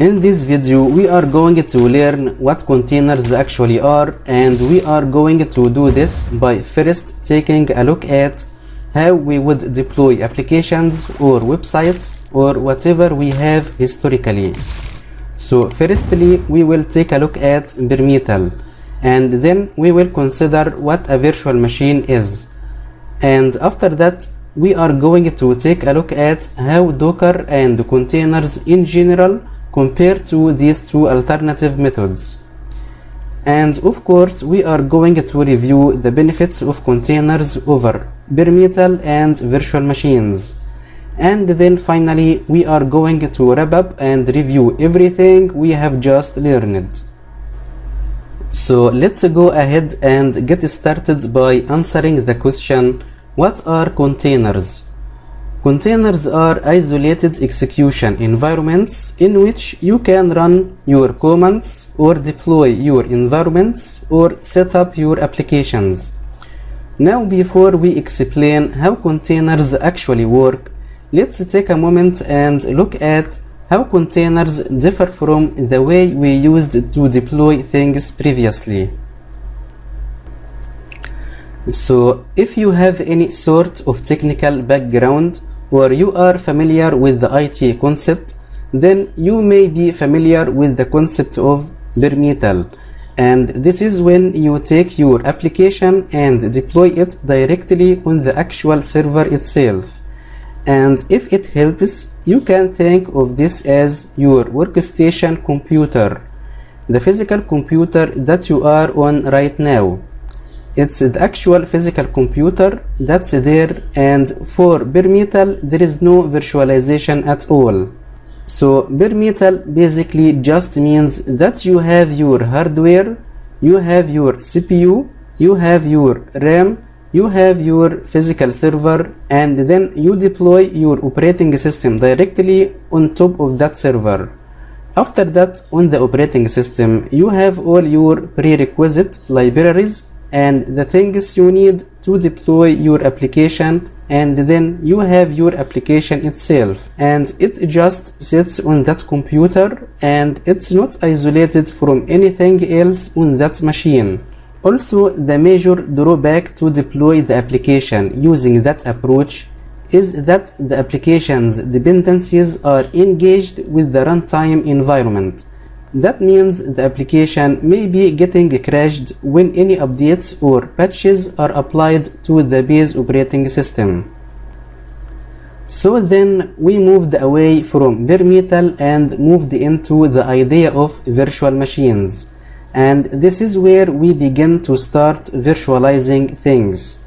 In this video, we are going to learn what containers actually are, and we are going to do this by first taking a look at how we would deploy applications or websites or whatever we have historically. So firstly, we will take a look at bare metal, and then we will consider what a virtual machine is. And after that, we are going to take a look at how Docker and containers in general compare to these two alternative methods. And of course, we are going to review the benefits of containers over bare metal and virtual machines. And then finally, we are going to wrap up and review everything we have just learned. So let's go ahead and get started by answering the question, what are containers? Containers are isolated execution environments in which you can run your commands or deploy your environments or set up your applications. Now, before we explain how containers actually work, let's take a moment and look at how containers differ from the way we used to deploy things previously. So, if you have any sort of technical background or you are familiar with the IT concept, then you may be familiar with the concept of bare metal. And this is when you take your application and deploy it directly on the actual server itself. And if it helps, you can think of this as your workstation computer, the physical computer that you are on right now. It's the actual physical computer that's there, and for bare metal there is no virtualization at all. So bare metal basically just means that you have your hardware, you have your CPU, you have your RAM, you have your physical server, and then you deploy your operating system directly on top of that server. After that, on the operating system, you have all your prerequisite libraries and the things you need to deploy your application, and then you have your application itself, and it just sits on that computer and it's not isolated from anything else on that machine. Also, the major drawback to deploy the application using that approach is that the application's dependencies are engaged with the runtime environment. That means the application may be getting crashed when any updates or patches are applied to the base operating system. So then we moved away from bare metal and moved into the idea of virtual machines. And this is where we begin to start virtualizing things.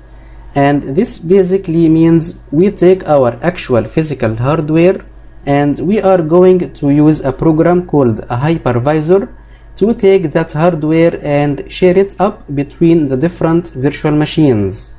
And this basically means we take our actual physical hardware and we are going to use a program called a hypervisor to take that hardware and share it up between the different virtual machines.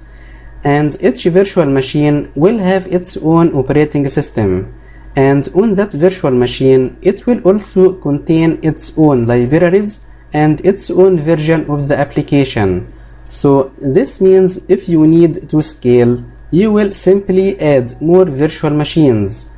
And each virtual machine will have its own operating system. And on that virtual machine, it will also contain its own libraries and its own version of the application. So this means if you need to scale, you will simply add more virtual machines.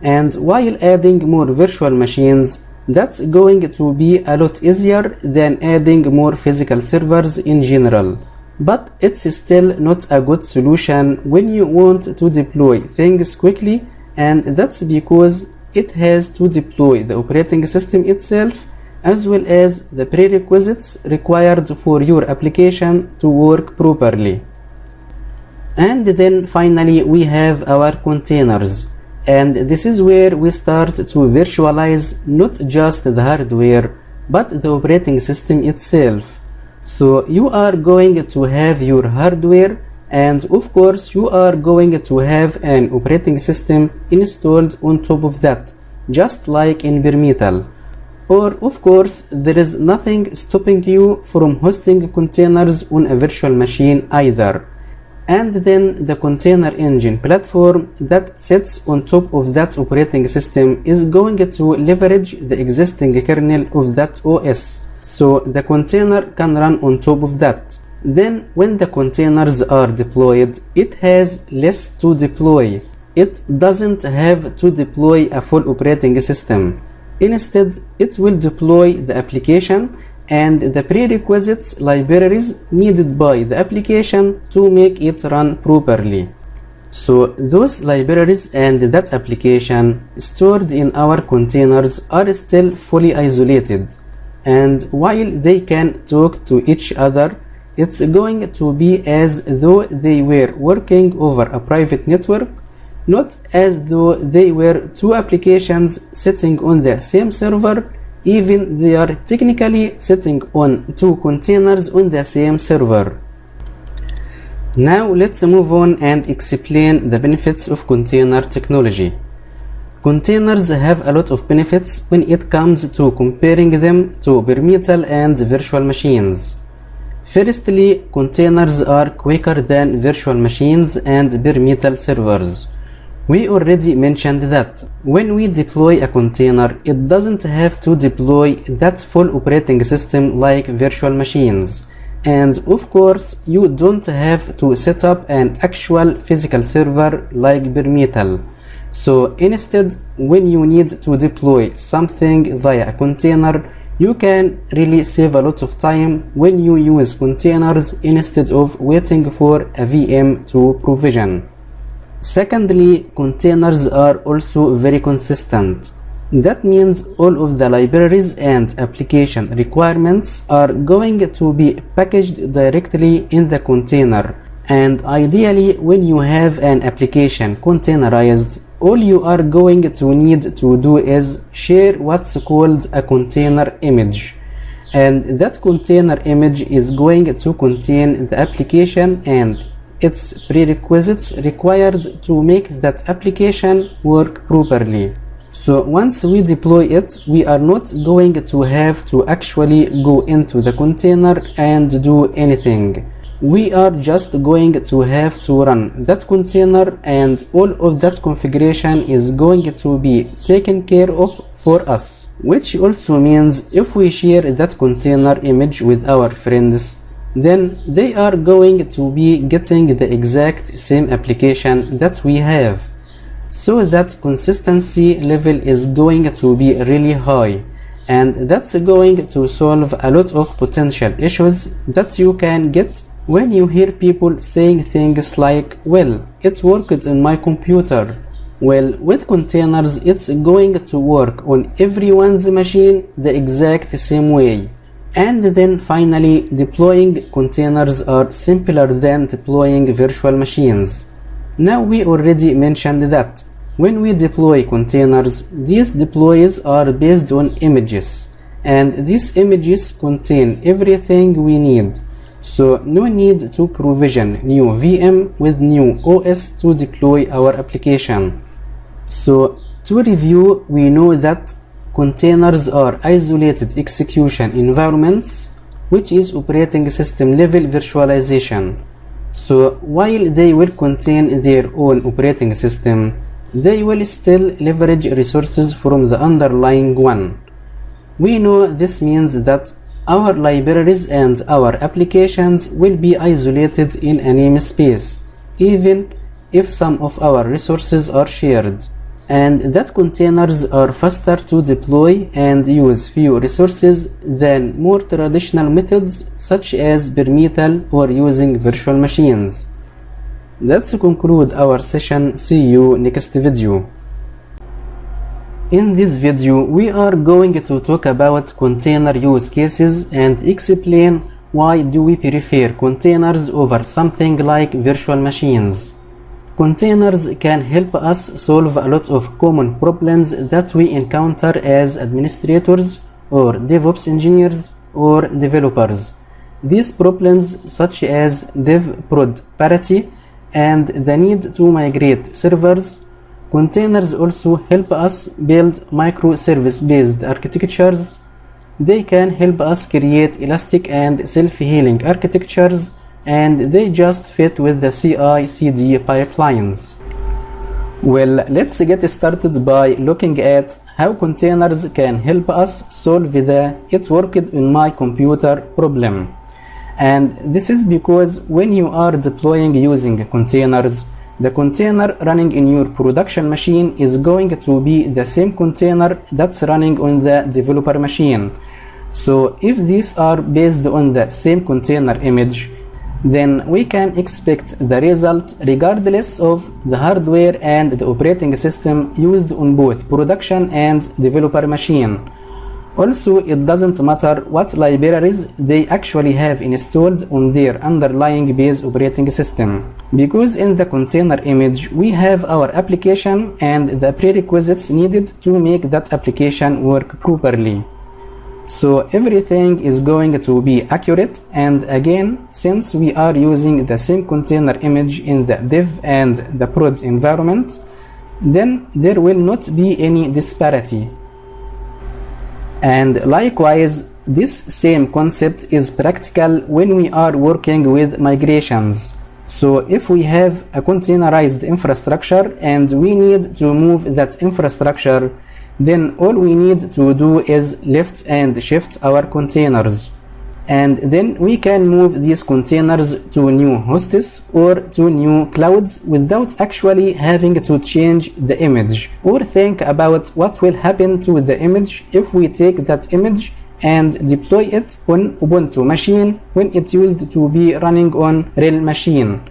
And while adding more virtual machines, that's going to be a lot easier than adding more physical servers in general. But it's still not a good solution when you want to deploy things quickly, and that's because it has to deploy the operating system itself as well as the prerequisites required for your application to work properly. And then finally we have our containers. And this is where we start to virtualize not just the hardware, but the operating system itself. So you are going to have your hardware, and of course you are going to have an operating system installed on top of that, just like in bare metal. Or of course, there is nothing stopping you from hosting containers on a virtual machine either. And then the container engine platform that sits on top of that operating system is going to leverage the existing kernel of that OS. So the container can run on top of that. Then when the containers are deployed, it has less to deploy. It doesn't have to deploy a full operating system. Instead, it will deploy the application and the prerequisites libraries needed by the application to make it run properly. So those libraries and that application stored in our containers are still fully isolated, and while they can talk to each other, it's going to be as though they were working over a private network, not as though they were two applications sitting on the same server, even they are technically sitting on two containers on the same server. Now let's move on and explain the benefits of container technology. Containers have a lot of benefits when it comes to comparing them to bare metal and virtual machines. Firstly, containers are quicker than virtual machines and bare metal servers. We already mentioned that when we deploy a container, it doesn't have to deploy that full operating system like virtual machines. And of course, you don't have to set up an actual physical server like bare metal. So instead, when you need to deploy something via a container, you can really save a lot of time when you use containers instead of waiting for a VM to provision. Secondly, containers are also very consistent. That means all of the libraries and application requirements are going to be packaged directly in the container. And ideally, when you have an application containerized, all you are going to need to do is share what's called a container image. And that container image is going to contain the application and its prerequisites required to make that application work properly. So once we deploy it, we are not going to have to actually go into the container and do anything. We are just going to have to run that container, and all of that configuration is going to be taken care of for us. Which also means if we share that container image with our friends, then they are going to be getting the exact same application that we have. So that consistency level is going to be really high, and that's going to solve a lot of potential issues that you can get when you hear people saying things like, well, it worked on my computer. Well, with containers, it's going to work on everyone's machine the exact same way. And then finally, deploying containers are simpler than deploying virtual machines. Now we already mentioned that when we deploy containers, these deploys are based on images, and these images contain everything we need. So no need to provision new VM with new OS to deploy our application. So to review, we know that containers are isolated execution environments, which is operating system level virtualization. So while they will contain their own operating system, they will still leverage resources from the underlying one. We know this means that our libraries and our applications will be isolated in a namespace, even if some of our resources are shared, and that containers are faster to deploy and use few resources than more traditional methods such as bare metal or using virtual machines. That's conclude our session. See you next video. In this video, we are going to talk about container use cases and explain why do we prefer containers over something like virtual machines. Containers can help us solve a lot of common problems that we encounter as administrators or DevOps engineers or developers. These problems such as dev-prod parity and the need to migrate servers. Containers also help us build microservice-based architectures. They can help us create elastic and self-healing architectures, and they just fit with the CI/CD pipelines. Well, let's get started by looking at how containers can help us solve the "it worked on my computer" problem. And this is because when you are deploying using containers, the container running in your production machine is going to be the same container that's running on the developer machine. So if these are based on the same container image, then we can expect the result regardless of the hardware and the operating system used on both production and developer machine. Also, it doesn't matter what libraries they actually have installed on their underlying base operating system, because in the container image we have our application and the prerequisites needed to make that application work properly. So everything is going to be accurate, and again, since we are using the same container image in the dev and the prod environment, then there will not be any disparity. And likewise, this same concept is practical when we are working with migrations. So if we have a containerized infrastructure and we need to move that infrastructure, then all we need to do is lift and shift our containers. And then we can move these containers to new hosts or to new clouds without actually having to change the image or think about what will happen to the image if we take that image and deploy it on Ubuntu machine when it used to be running on real machine.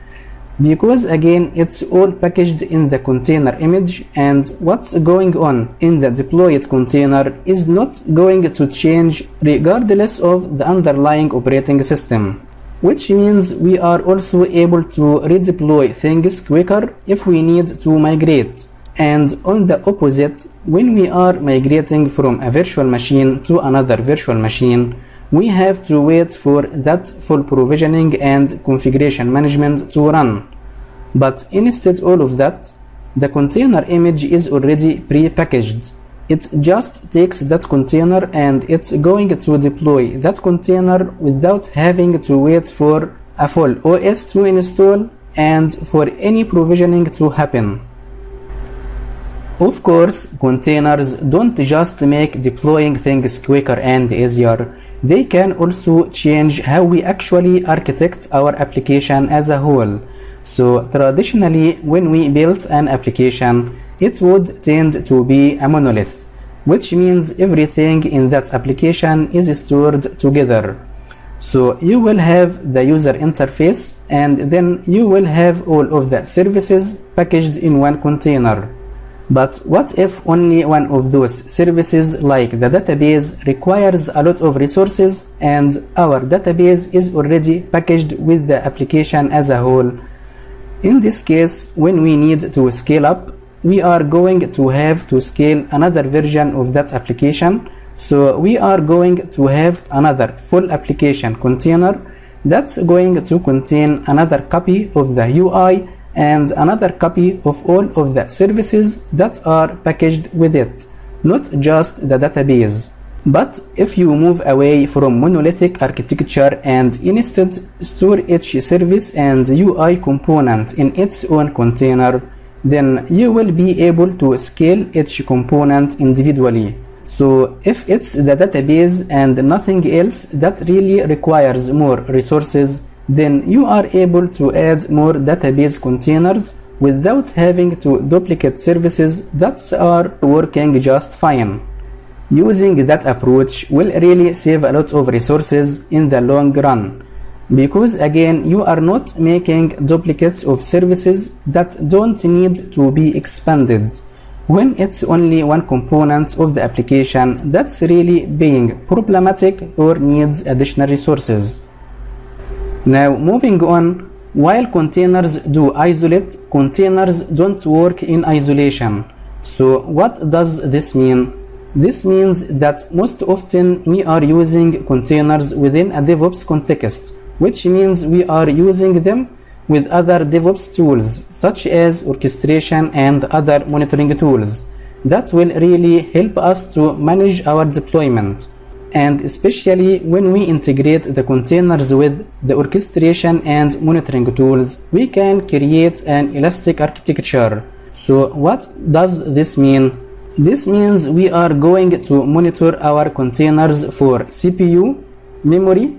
Because again, it's all packaged in the container image, and what's going on in the deployed container is not going to change regardless of the underlying operating system, which means we are also able to redeploy things quicker if we need to migrate. And on the opposite, when we are migrating from a virtual machine to another virtual machine, we have to wait for that full provisioning and configuration management to run. But instead all of that, the container image is already pre-packaged. It just takes that container and it's going to deploy that container without having to wait for a full OS to install and for any provisioning to happen. Of course, containers don't just make deploying things quicker and easier. They can also change how we actually architect our application as a whole. So traditionally, when we built an application, it would tend to be a monolith, which means everything in that application is stored together. So you will have the user interface, and then you will have all of the services packaged in one container. But what if only one of those services, like the database, requires a lot of resources and our database is already packaged with the application as a whole? In this case, when we need to scale up, we are going to have to scale another version of that application. So we are going to have another full application container that's going to contain another copy of the UI and another copy of all of the services that are packaged with it, not just the database. But if you move away from monolithic architecture and instead store each service and UI component in its own container, then you will be able to scale each component individually. So if it's the database and nothing else that really requires more resources, then you are able to add more database containers without having to duplicate services that are working just fine. Using that approach will really save a lot of resources in the long run, because again, you are not making duplicates of services that don't need to be expanded when it's only one component of the application that's really being problematic or needs additional resources. Now moving on, while containers do isolate, containers don't work in isolation. So what does this mean? This means that most often we are using containers within a DevOps context, which means we are using them with other DevOps tools such as orchestration and other monitoring tools that will really help us to manage our deployment. And especially when we integrate the containers with the orchestration and monitoring tools, we can create an elastic architecture. So what does this mean? This means we are going to monitor our containers for CPU, memory,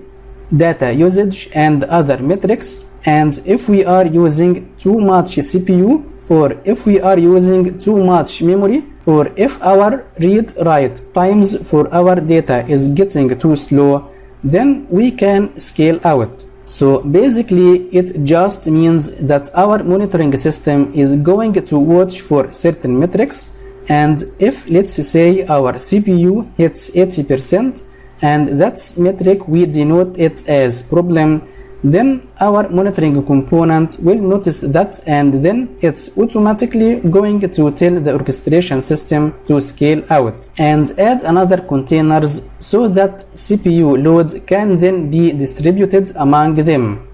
data usage, and other metrics And if we are using too much CPU, or if we are using too much memory, or if our read-write times for our data is getting too slow, then we can scale out. So basically it just means that our monitoring system is going to watch for certain metrics, and if let's say our CPU hits 80% and that metric we denote it as problem, then our monitoring component will notice that, and then it's automatically going to tell the orchestration system to scale out and add another containers so that CPU load can then be distributed among them.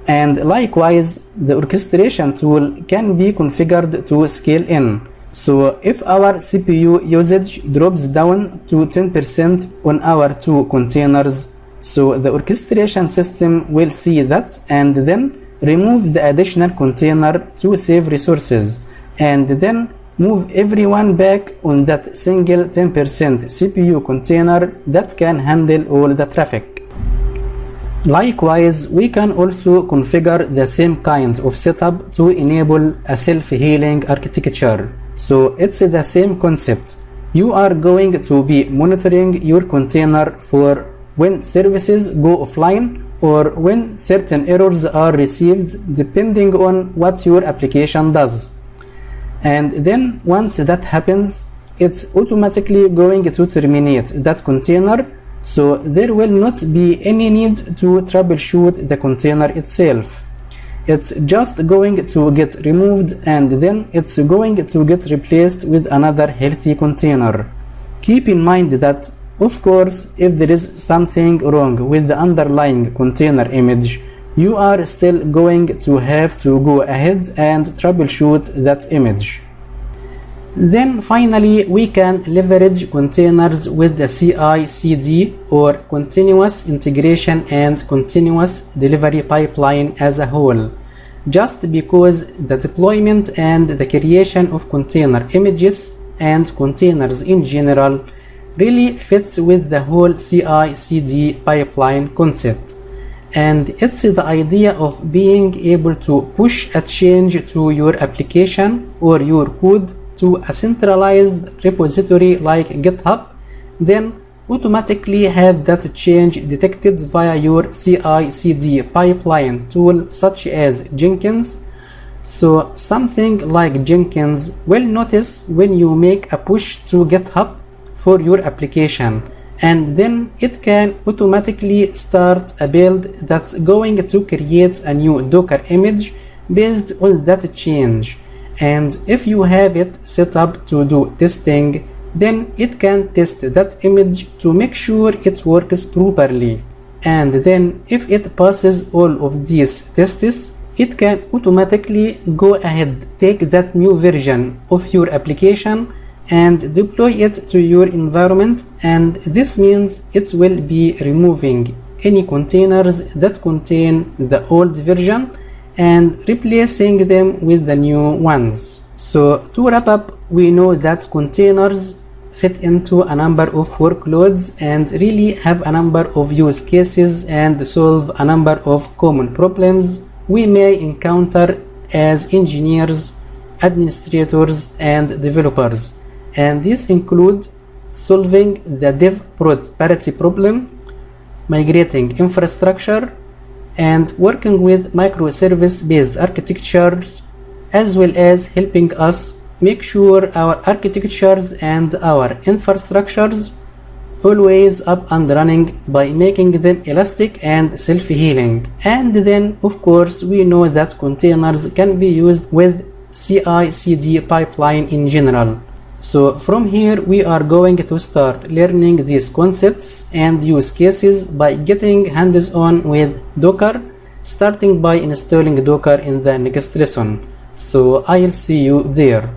And likewise, the orchestration tool can be configured to scale in. So if our CPU usage drops down to 10% on our 2 containers, so the orchestration system will see that and then remove the additional container to save resources, and then move everyone back on that single 10% CPU container that can handle all the traffic. Likewise, we can also configure the same kind of setup to enable a self-healing architecture. So it's the same concept. You are going to be monitoring your container for when services go offline or when certain errors are received, depending on what your application does. And then once that happens, it's automatically going to terminate that container, so there will not be any need to troubleshoot the container itself. It's just going to get removed, and then it's going to get replaced with another healthy container. Keep in mind that, of course, if there is something wrong with the underlying container image, you are still going to have to go ahead and troubleshoot that image. Then finally, we can leverage containers with the CI/CD, or continuous integration and continuous delivery pipeline as a whole, just because the deployment and the creation of container images and containers in general really fits with the whole CI/CD pipeline concept. And it's the idea of being able to push a change to your application or your code to a centralized repository like GitHub, then automatically have that change detected via your CI/CD pipeline tool such as Jenkins. So something like Jenkins will notice when you make a push to GitHub for your application, and then it can automatically start a build that's going to create a new Docker image based on that change. And if you have it set up to do testing, then it can test that image to make sure it works properly. And then if it passes all of these tests, it can automatically go ahead, take that new version of your application and deploy it to your environment, and this means it will be removing any containers that contain the old version and replacing them with the new ones. So to wrap up, we know that containers fit into a number of workloads and really have a number of use cases and solve a number of common problems we may encounter as engineers, administrators, and developers. And these include solving the dev-prod parity problem, migrating infrastructure, and working with microservice-based architectures, as well as helping us make sure our architectures and our infrastructures always up and running by making them elastic and self-healing. And then, of course, we know that containers can be used with CI/CD pipeline in general. So from here we are going to start learning these concepts and use cases by getting hands-on with Docker, starting by installing Docker in the next lesson. So I'll see you there.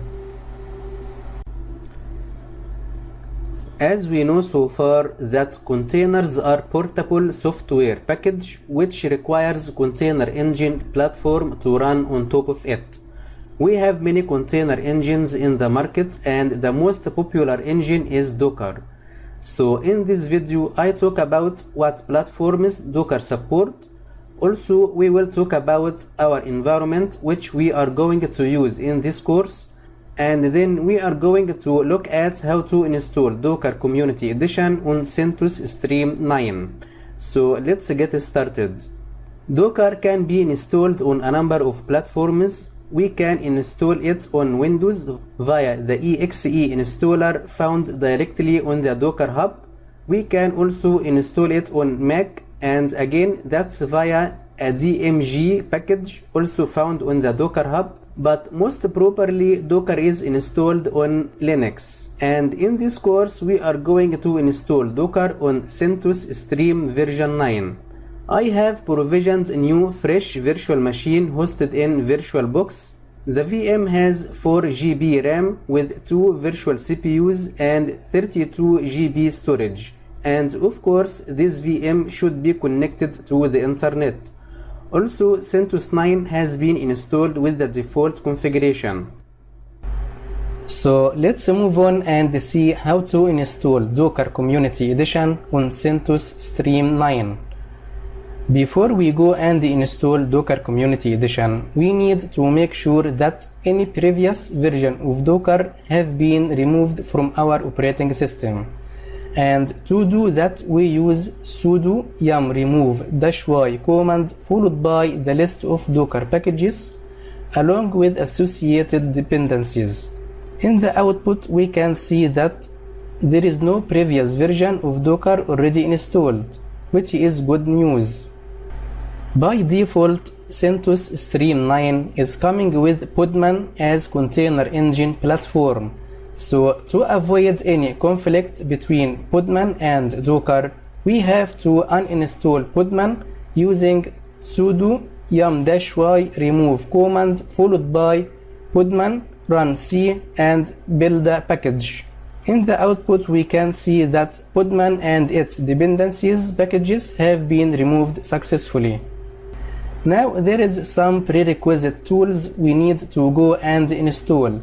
As we know so far that containers are portable software package which requires container engine platform to run on top of it. We have many container engines in the market, and the most popular engine is Docker. So in this video I talk about what platforms Docker support, Also, we will talk about our environment which we are going to use in this course, and then we are going to look at how to install Docker Community Edition on CentOS Stream 9. So let's get started. Docker can be installed on a number of platforms. We can install it on Windows via the exe installer found directly on the Docker Hub. We can also install it on Mac, and again that's via a DMG package also found on the Docker Hub, but most properly Docker is installed on Linux. And in this course we are going to install Docker on CentOS Stream version 9. I have provisioned a new fresh virtual machine hosted in VirtualBox. The VM has 4 GB RAM with 2 virtual CPUs and 32 GB storage. And of course this VM should be connected to the internet. Also, CentOS 9 has been installed with the default configuration. So let's move on and see how to install Docker Community Edition on CentOS Stream 9. Before we go and install Docker Community Edition, we need to make sure that any previous version of Docker have been removed from our operating system. And to do that, we use sudo yum remove -y command followed by the list of Docker packages along with associated dependencies. In the output, we can see that there is no previous version of Docker already installed, which is good news. By default, CentOS Stream 9 is coming with Podman as container engine platform. So to avoid any conflict between Podman and Docker, we have to uninstall Podman using sudo yum-y remove command followed by podman run c and build a package. In the output we can see that Podman and its dependencies packages have been removed successfully. Now there is some prerequisite tools we need to go and install.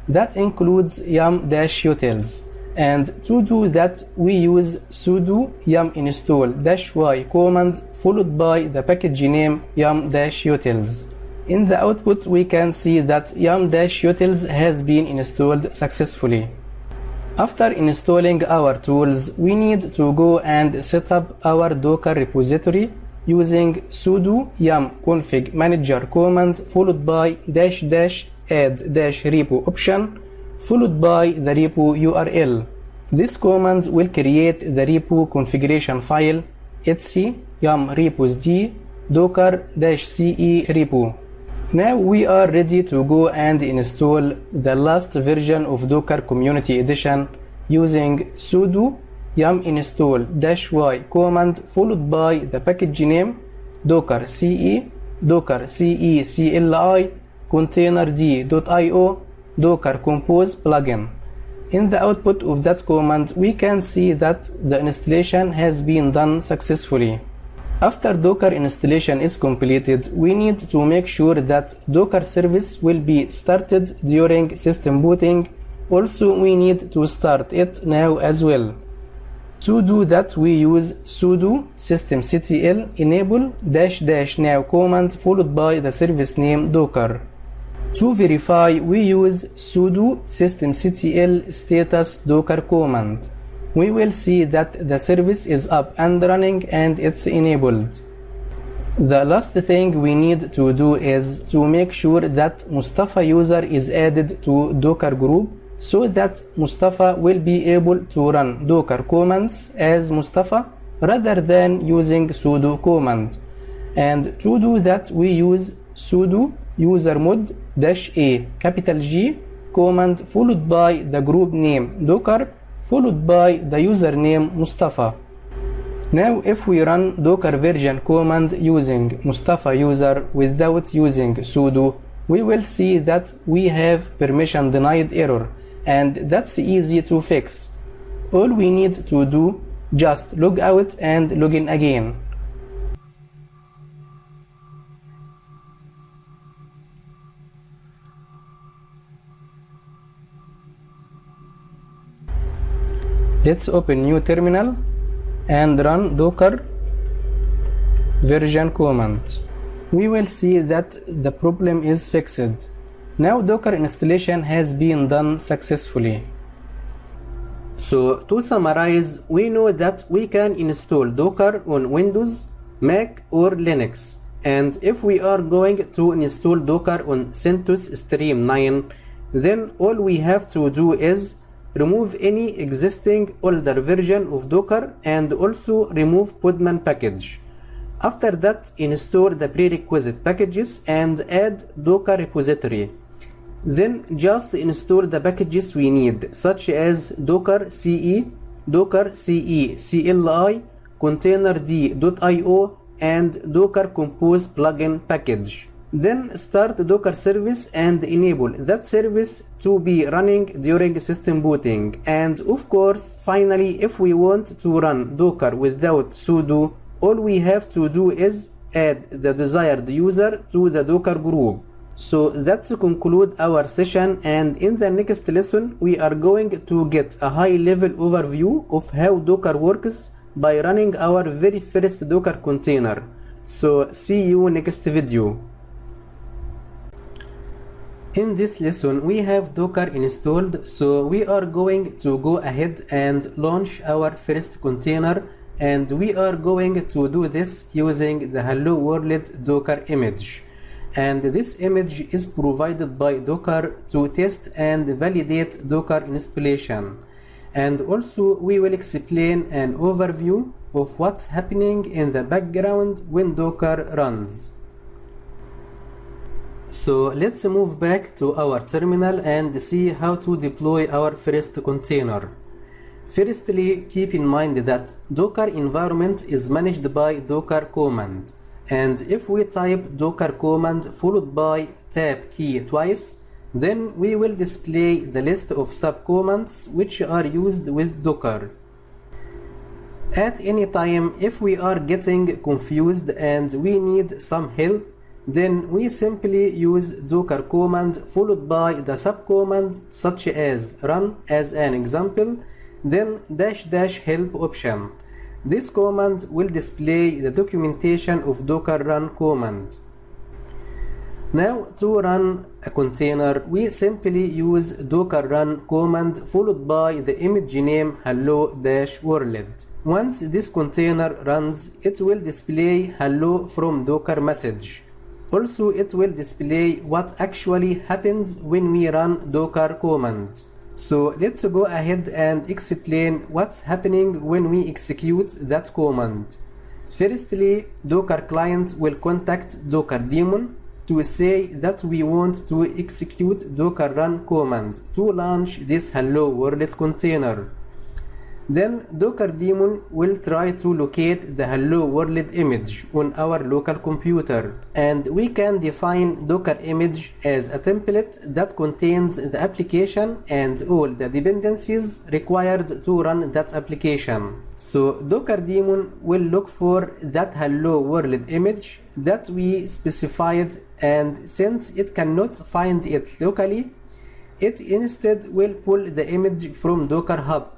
That includes yum-utils, and to do that we use sudo yum install -y command followed by the package name yum-utils. In the output we can see that yum-utils has been installed successfully. After installing our tools, we need to go and set up our Docker repository using sudo yum config manager command followed by --add -repo option followed by the repo URL. This command will create the repo configuration file etc yum repos-d docker-ce repo. Now we are ready to go and install the last version of Docker Community Edition using sudo yum install -y command followed by the package name docker-ce docker-ce-cli containerd.io docker compose plugin. In the output of that command we can see that the installation has been done successfully. After Docker installation is completed, we need to make sure that Docker service will be started during system booting. Also we need to start it now as well. To do that we use sudo systemctl enable --now command followed by the service name docker. To verify we use sudo systemctl status docker command. We will see that the service is up and running and it's enabled. The last thing we need to do is to make sure that Mustafa user is added to Docker group so that Mustafa will be able to run Docker commands as Mustafa rather than using sudo command. And to do that we use sudo usermod -a capital G command followed by the group name Docker followed by the username Mustafa. Now if we run Docker version command using Mustafa user without using sudo, we will see that we have permission denied error, and that's easy to fix. All we need to do just log out and log in again. Let's open new terminal and run docker version command. We will see that the problem is fixed. Now Docker installation has been done successfully. So to summarize, we know that we can install Docker on Windows, Mac or Linux. And if we are going to install Docker on CentOS Stream 9, then all we have to do is remove any existing older version of Docker and also remove Podman package. After that, install the prerequisite packages and add Docker repository. Then just install the packages we need, such as Docker CE, Docker CE CLI, Containerd.io, and Docker Compose plugin package. Then start Docker service and enable that service to be running during system booting. And of course, finally, if we want to run Docker without sudo, all we have to do is add the desired user to the Docker group. So that's conclude our session, and in the next lesson we are going to get a high level overview of how Docker works by running our very first Docker container. So see you next video. In this lesson we have Docker installed, so we are going to go ahead and launch our first container, and we are going to do this using the Hello World Docker image. And this image is provided by Docker to test and validate Docker installation. And also we will explain an overview of what's happening in the background when Docker runs. So let's move back to our terminal and see how to deploy our first container. Firstly, keep in mind that Docker environment is managed by Docker command. And if we type Docker command followed by tab key twice, then we will display the list of subcommands which are used with Docker. At any time, if we are getting confused and we need some help, then we simply use Docker command followed by the subcommand such as run as an example, then -- help option. This command will display the documentation of Docker run command. Now to run a container, we simply use Docker run command followed by the image name hello-world. Once this container runs, it will display hello from Docker message. Also, it will display what actually happens when we run Docker command. So let's go ahead and explain what's happening when we execute that command. Firstly, Docker client will contact Docker daemon to say that we want to execute Docker run command to launch this hello world container. Then Docker daemon will try to locate the hello world image on our local computer, and we can define Docker image as a template that contains the application and all the dependencies required to run that application. So Docker daemon will look for that hello world image that we specified, and since it cannot find it locally, it instead will pull the image from Docker Hub.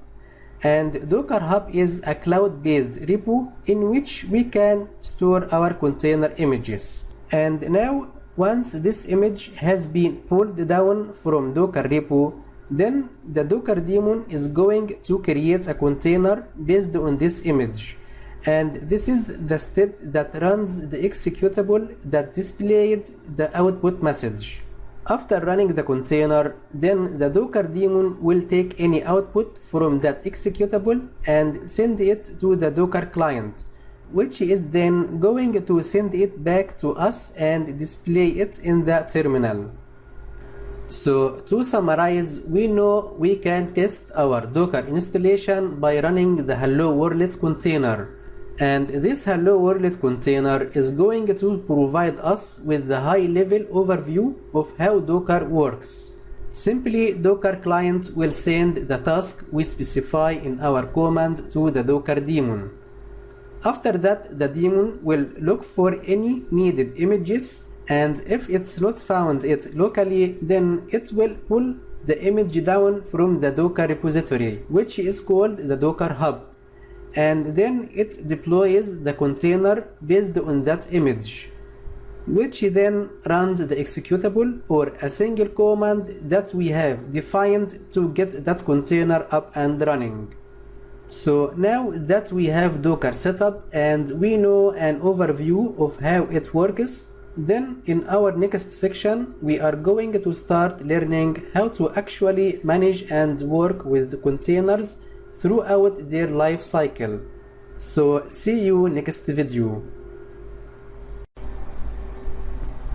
And Docker Hub is a cloud-based repo in which we can store our container images. And now, once this image has been pulled down from Docker repo, then the Docker daemon is going to create a container based on this image. And this is the step that runs the executable that displayed the output message. After running the container, then the Docker daemon will take any output from that executable and send it to the Docker client, which is then going to send it back to us and display it in the terminal. So to summarize, we know we can test our Docker installation by running the Hello World container. And this Hello World container is going to provide us with the high-level overview of how Docker works. Simply, Docker client will send the task we specify in our command to the Docker daemon. After that, the daemon will look for any needed images, and if it's not found it locally, then it will pull the image down from the Docker repository, which is called the Docker Hub. and then it deploys the container based on that image, which then runs the executable or a single command that we have defined to get that container up and running. So now that we have Docker set up and we know an overview of how it works, then in our next section we are going to start learning how to actually manage and work with containers throughout their life cycle. So see you next video.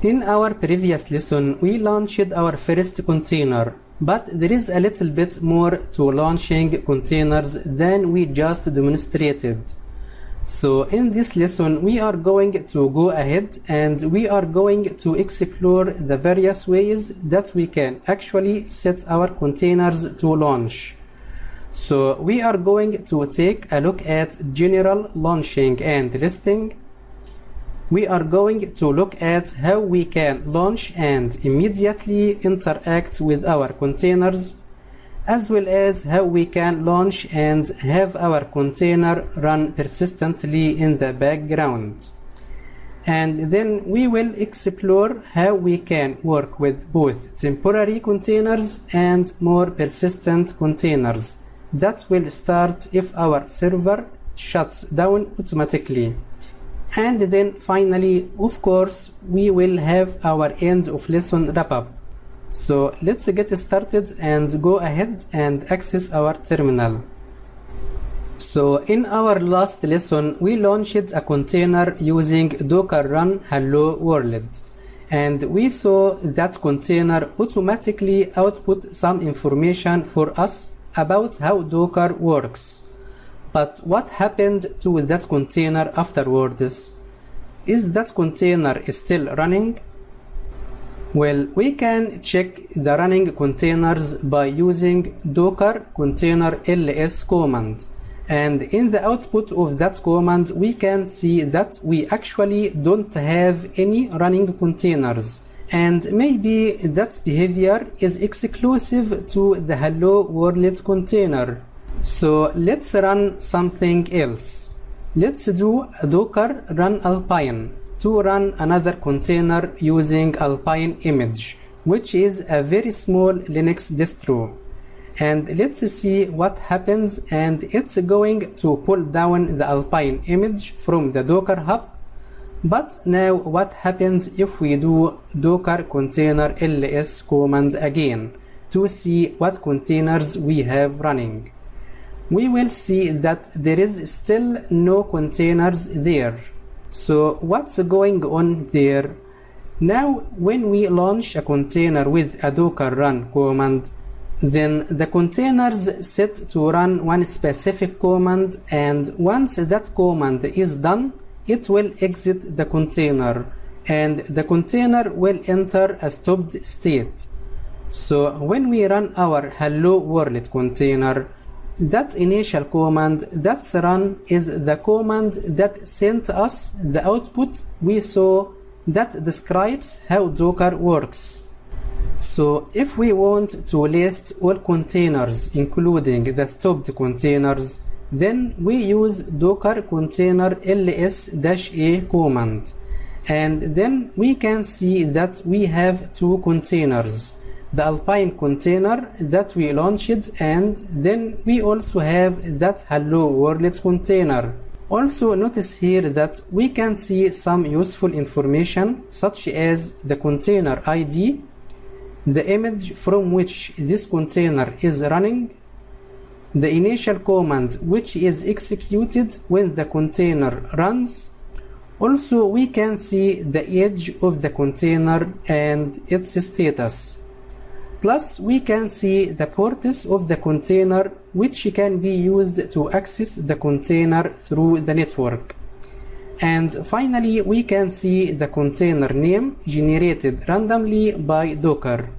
In our previous lesson, we launched our first container, but there is a little bit more to launching containers than we just demonstrated. So in this lesson, we are going to go ahead and we are going to explore the various ways that we can actually set our containers to launch. So we are going to take a look at general launching and listing. We are going to look at how we can launch and immediately interact with our containers, as well as how we can launch and have our container run persistently in the background. And then we will explore how we can work with both temporary containers and more persistent containers that will start if our server shuts down automatically. And then finally, of course, we will have our end of lesson wrap up. So let's get started and go ahead and access our terminal. So in our last lesson, we launched a container using docker run hello world. And we saw that container automatically output some information for us about how Docker works. But what happened to that container afterwards? Is that container still running? Well, we can check the running containers by using docker container ls command. And in the output of that command, we can see that we actually don't have any running containers. And maybe that behavior is exclusive to the hello world container. So let's run something else. Let's do a docker run alpine to run another container using alpine image, which is a very small Linux distro. And let's see what happens, and it's going to pull down the alpine image from the docker hub. But now what happens if we do docker container ls command again to see what containers we have running? We will see that there is still no containers there. So what's going on there? Now when we launch a container with a docker run command, then the containers set to run one specific command, and once that command is done, it will exit the container and the container will enter a stopped state. So when we run our hello world container, that initial command that's run is the command that sent us the output we saw that describes how Docker works. So if we want to list all containers including the stopped containers, then we use docker container ls-a command, and then we can see that we have two containers, the alpine container that we launched, and then we also have that hello world container. Also notice here that we can see some useful information such as the container ID, the image from which this container is running, the initial command which is executed when the container runs. Also we can see the age of the container and its status. Plus we can see the ports of the container which can be used to access the container through the network. And finally we can see the container name generated randomly by Docker.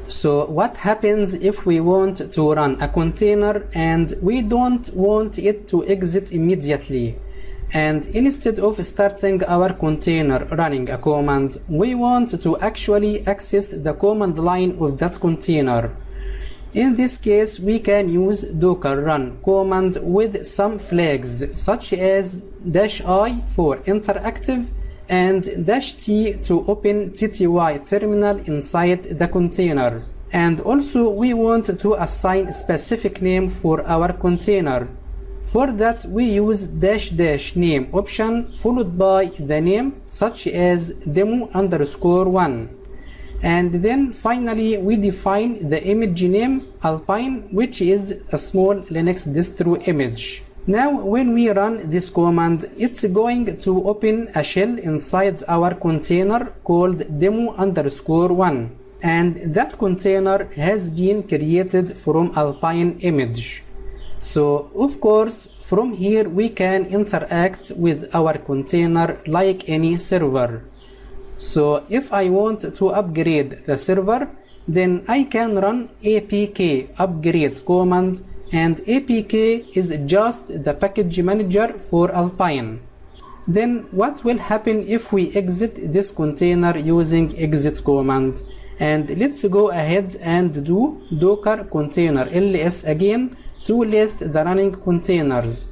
So what happens if we want to run a container and we don't want it to exit immediately? And instead of starting our container running a command, we want to actually access the command line of that container. In this case, we can use docker run command with some flags such as -i for interactive and -t to open TTY terminal inside the container. And also we want to assign a specific name for our container. For that we use --name option followed by the name such as demo_1. And then finally we define the image name Alpine, which is a small Linux distro image. Now when we run this command, it's going to open a shell inside our container called demo_1, and that container has been created from Alpine image. So of course from here we can interact with our container like any server. So if I want to upgrade the server, then I can run apk upgrade command, and apk is just the package manager for Alpine. Then what will happen if we exit this container using exit command? And let's go ahead and do docker container ls again to list the running containers.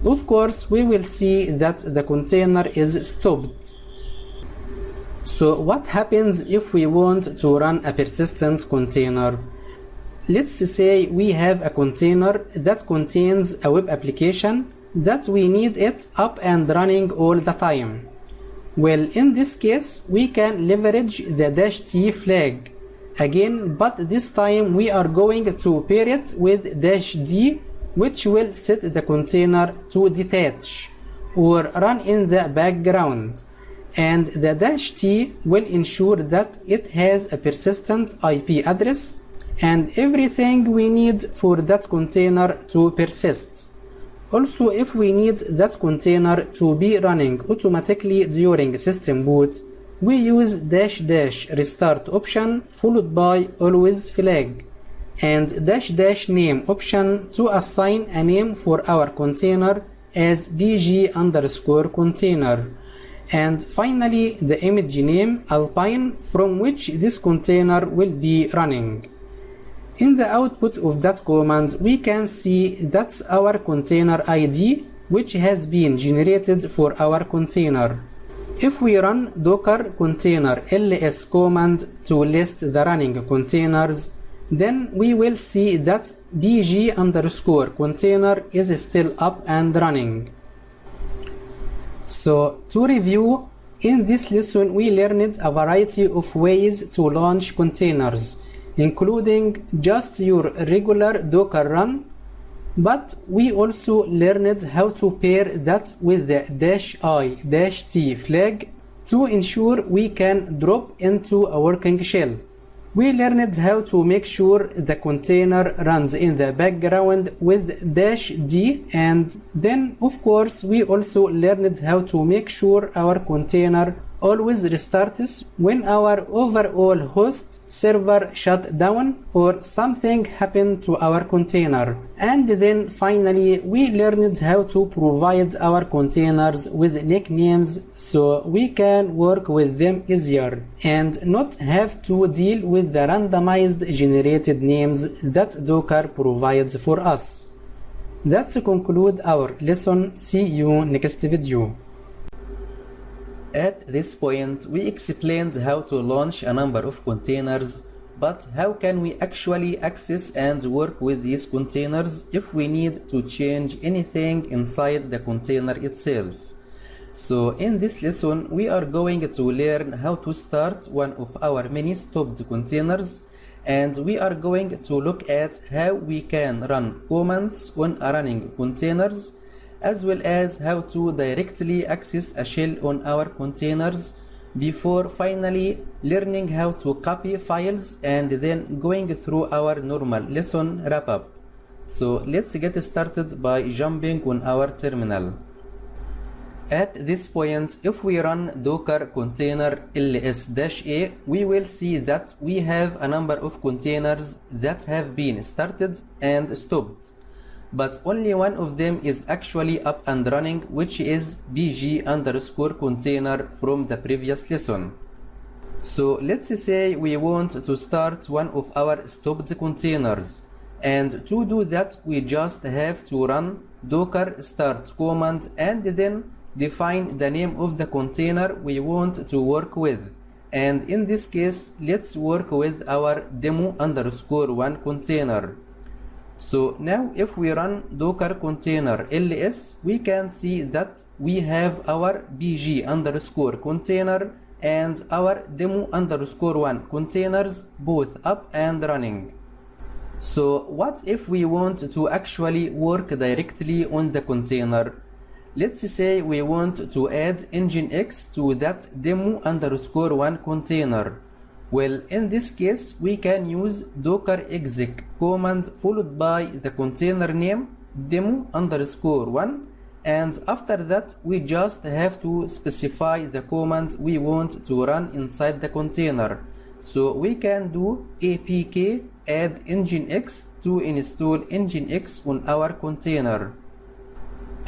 Of course we will see that the container is stopped. So what happens if we want to run a persistent container? Let's say we have a container that contains a web application that we need it up and running all the time. Well, in this case we can leverage the -t flag again, but this time we are going to pair it with -d, which will set the container to detach or run in the background. And the -t will ensure that it has a persistent IP address and everything we need for that container to persist. Also, if we need that container to be running automatically during system boot, we use --restart option followed by always flag and --name option to assign a name for our container as bg_container. And finally the image name Alpine, from which this container will be running. In the output of that command we can see that's our container ID, which has been generated for our container. If we run docker container ls command to list the running containers, then we will see that bg_container is still up and running. So to review, in this lesson we learned a variety of ways to launch containers, including just your regular docker run, but we also learned how to pair that with the -i-t flag to ensure we can drop into a working shell. We learned how to make sure the container runs in the background with -d, and then of course we also learned how to make sure our container always restarts when our overall host server shut down or something happened to our container. And then finally we learned how to provide our containers with nicknames so we can work with them easier and not have to deal with the randomized generated names that Docker provides for us. That concludes our lesson. See you next video. At this point, we explained how to launch a number of containers, but how can we actually access and work with these containers if we need to change anything inside the container itself? So in this lesson, we are going to learn how to start one of our many stopped containers, and we are going to look at how we can run commands on running containers, as well as how to directly access a shell on our containers, before finally learning how to copy files and then going through our normal lesson wrap-up. So let's get started by jumping on our terminal. At this point, if we run docker container ls-a, we will see that we have a number of containers that have been started and stopped, but only one of them is actually up and running, which is bg_container from the previous lesson. So let's say we want to start one of our stopped containers. And to do that, we just have to run docker start command and then define the name of the container we want to work with. And in this case, let's work with our demo_1 container. So now if we run docker container ls, we can see that we have our bg_container and our demo_1 containers both up and running. So what if we want to actually work directly on the container? Let's say we want to add nginx to that demo_1 container. Well, in this case, we can use docker exec command followed by the container name demo_1, and after that we just have to specify the command we want to run inside the container. So we can do apk add nginx to install nginx on our container.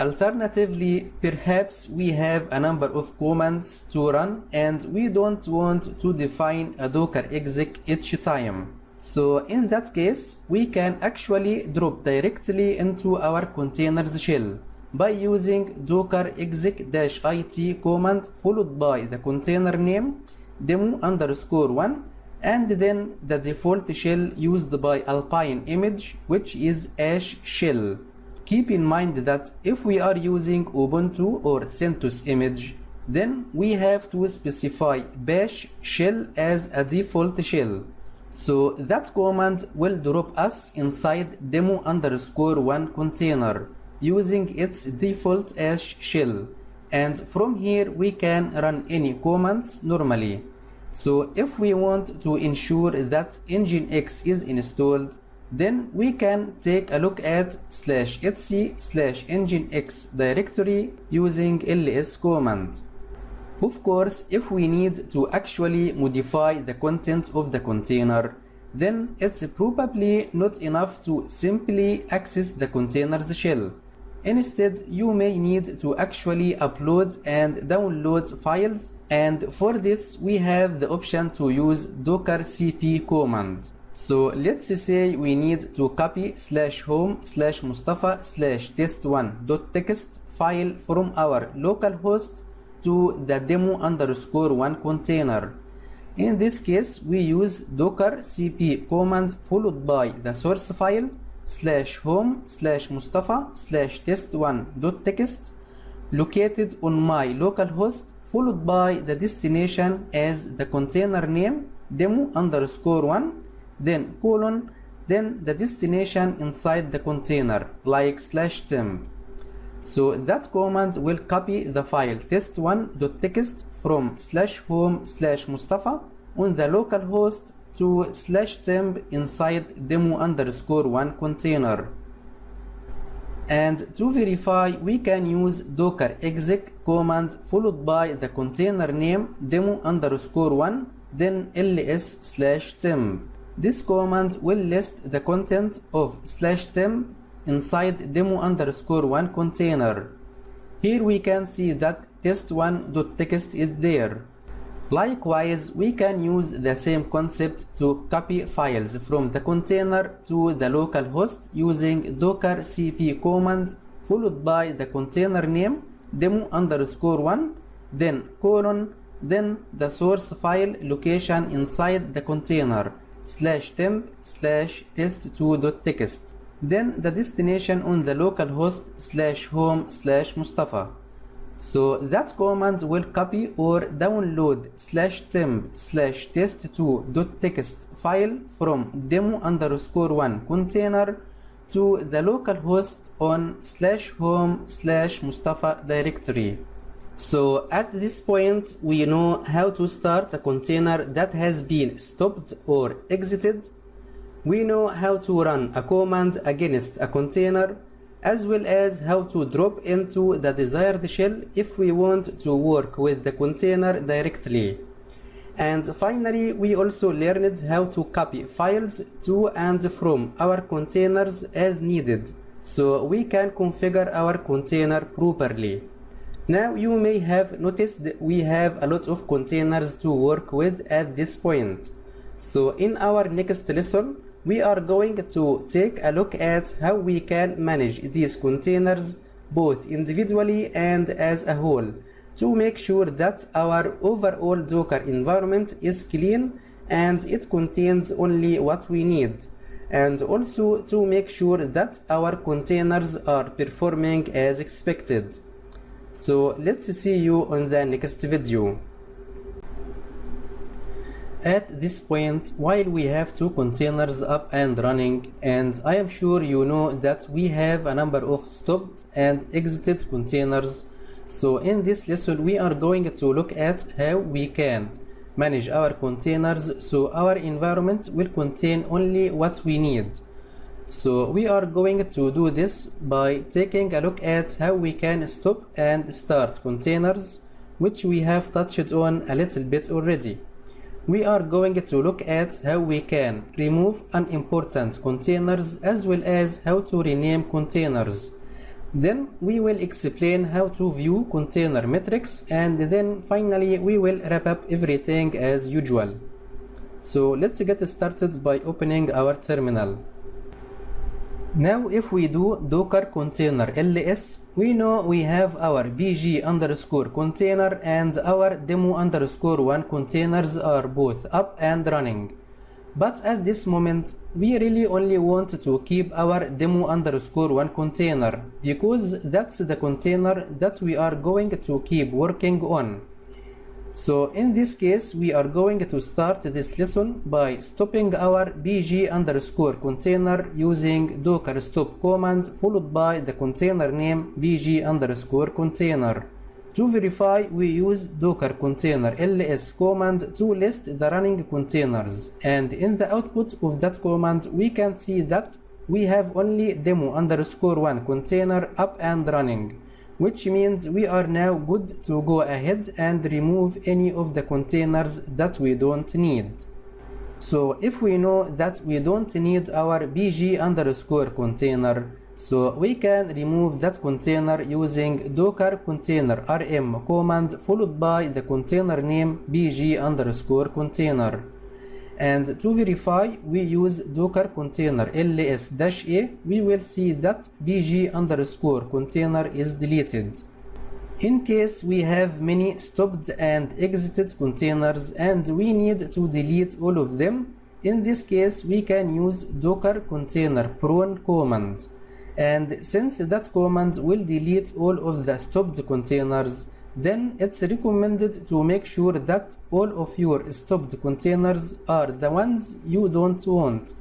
Alternatively, perhaps we have a number of commands to run and we don't want to define a docker exec each time. So in that case, we can actually drop directly into our containers shell by using docker exec-it command followed by the container name demo_1 and then the default shell used by Alpine image, which is ash shell. Keep in mind that if we are using Ubuntu or CentOS image, then we have to specify bash shell as a default shell. So that command will drop us inside demo_1 container using its default ash shell. And from here we can run any commands normally. So if we want to ensure that nginx is installed, then we can take a look at /etc/nginx directory using ls command. Of course, if we need to actually modify the content of the container, then it's probably not enough to simply access the container's shell. Instead, you may need to actually upload and download files, and for this we have the option to use docker cp command. So let's say we need to copy /home/mustafa/test1.txt file from our local host to the demo_1 container. In this case, we use docker cp command followed by the source file /home/mustafa/test1.txt located on my local host followed by the destination as the container name demo_1, then colon, then the destination inside the container like /temp. So that command will copy the file test1.txt from /home/mustafa on the local host to /temp inside demo_1 container. And to verify, we can use docker exec command followed by the container name demo_1, then ls/temp. This command will list the content of /temp inside demo_1 container. Here we can see that test1.txt is there. Likewise, we can use the same concept to copy files from the container to the local host using docker cp command followed by the container name demo_1, then colon, then the source file location inside the container /temp/test2.txt, then the destination on the local host /home/mustafa. So that command will copy or download /temp/test2.txt file from demo_1 container to the local host on /home/mustafa directory. So at this point, we know how to start a container that has been stopped or exited. We know how to run a command against a container, as well as how to drop into the desired shell if we want to work with the container directly. And finally, we also learned how to copy files to and from our containers as needed, so we can configure our container properly. Now you may have noticed that we have a lot of containers to work with at this point. So in our next lesson, we are going to take a look at how we can manage these containers both individually and as a whole to make sure that our overall Docker environment is clean and it contains only what we need, and also to make sure that our containers are performing as expected. So let's see you on the next video. At this point, while we have two containers up and running, and I am sure you know that we have a number of stopped and exited containers, so in this lesson we are going to look at how we can manage our containers so our environment will contain only what we need. So we are going to do this by taking a look at how we can stop and start containers, which we have touched on a little bit already. We are going to look at how we can remove unimportant containers as well as how to rename containers. Then we will explain how to view container metrics, and then finally we will wrap up everything as usual. So let's get started by opening our terminal. Now if we do docker container ls, we know we have our bg underscore container and our demo underscore one containers are both up and running. But at this moment, we really only want to keep our demo underscore one container because that's the container that we are going to keep working on. So in this case, we are going to start this lesson by stopping our bg underscore container using docker stop command followed by the container name bg underscore container. To verify, we use docker container ls command to list the running containers, and in the output of that command we can see that we have only demo underscore one container up and running, which means we are now good to go ahead and remove any of the containers that we don't need. So if we know that we don't need our bg underscore container, so we can remove that container using docker container rm command followed by the container name bg underscore container. And to verify, we use docker container ls-a, we will see that bg underscore container is deleted. In case we have many stopped and exited containers and we need to delete all of them, in this case we can use docker container prone command. And since that command will delete all of the stopped containers, then it's recommended to make sure that all of your stopped containers are the ones you don't want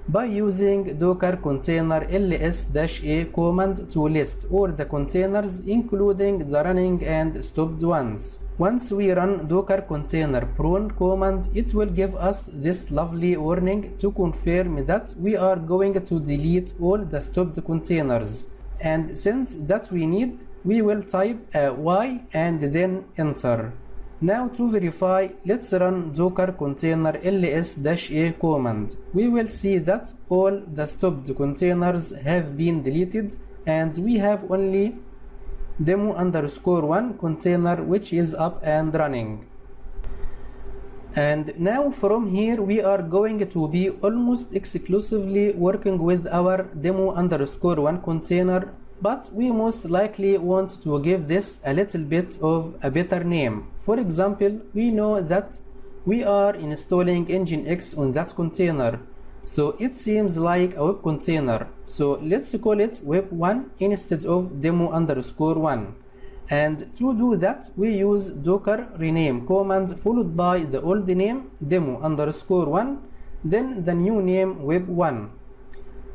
by using docker container ls-a command to list all the containers including the running and stopped ones. Once we run docker container prone command, it will give us this lovely warning to confirm that we are going to delete all the stopped containers. And since that we need, we will type a y and then enter. Now to verify, let's run docker container ls-a command. We will see that all the stopped containers have been deleted and we have only demo underscore one container which is up and running. And now from here we are going to be almost exclusively working with our demo underscore one container, but we most likely want to give this a little bit of a better name. For example, we know that we are installing Nginx on that container, so it seems like a web container. So let's call it web1 instead of demo underscore one. And to do that, we use docker rename command followed by the old name demo underscore one, then the new name web1.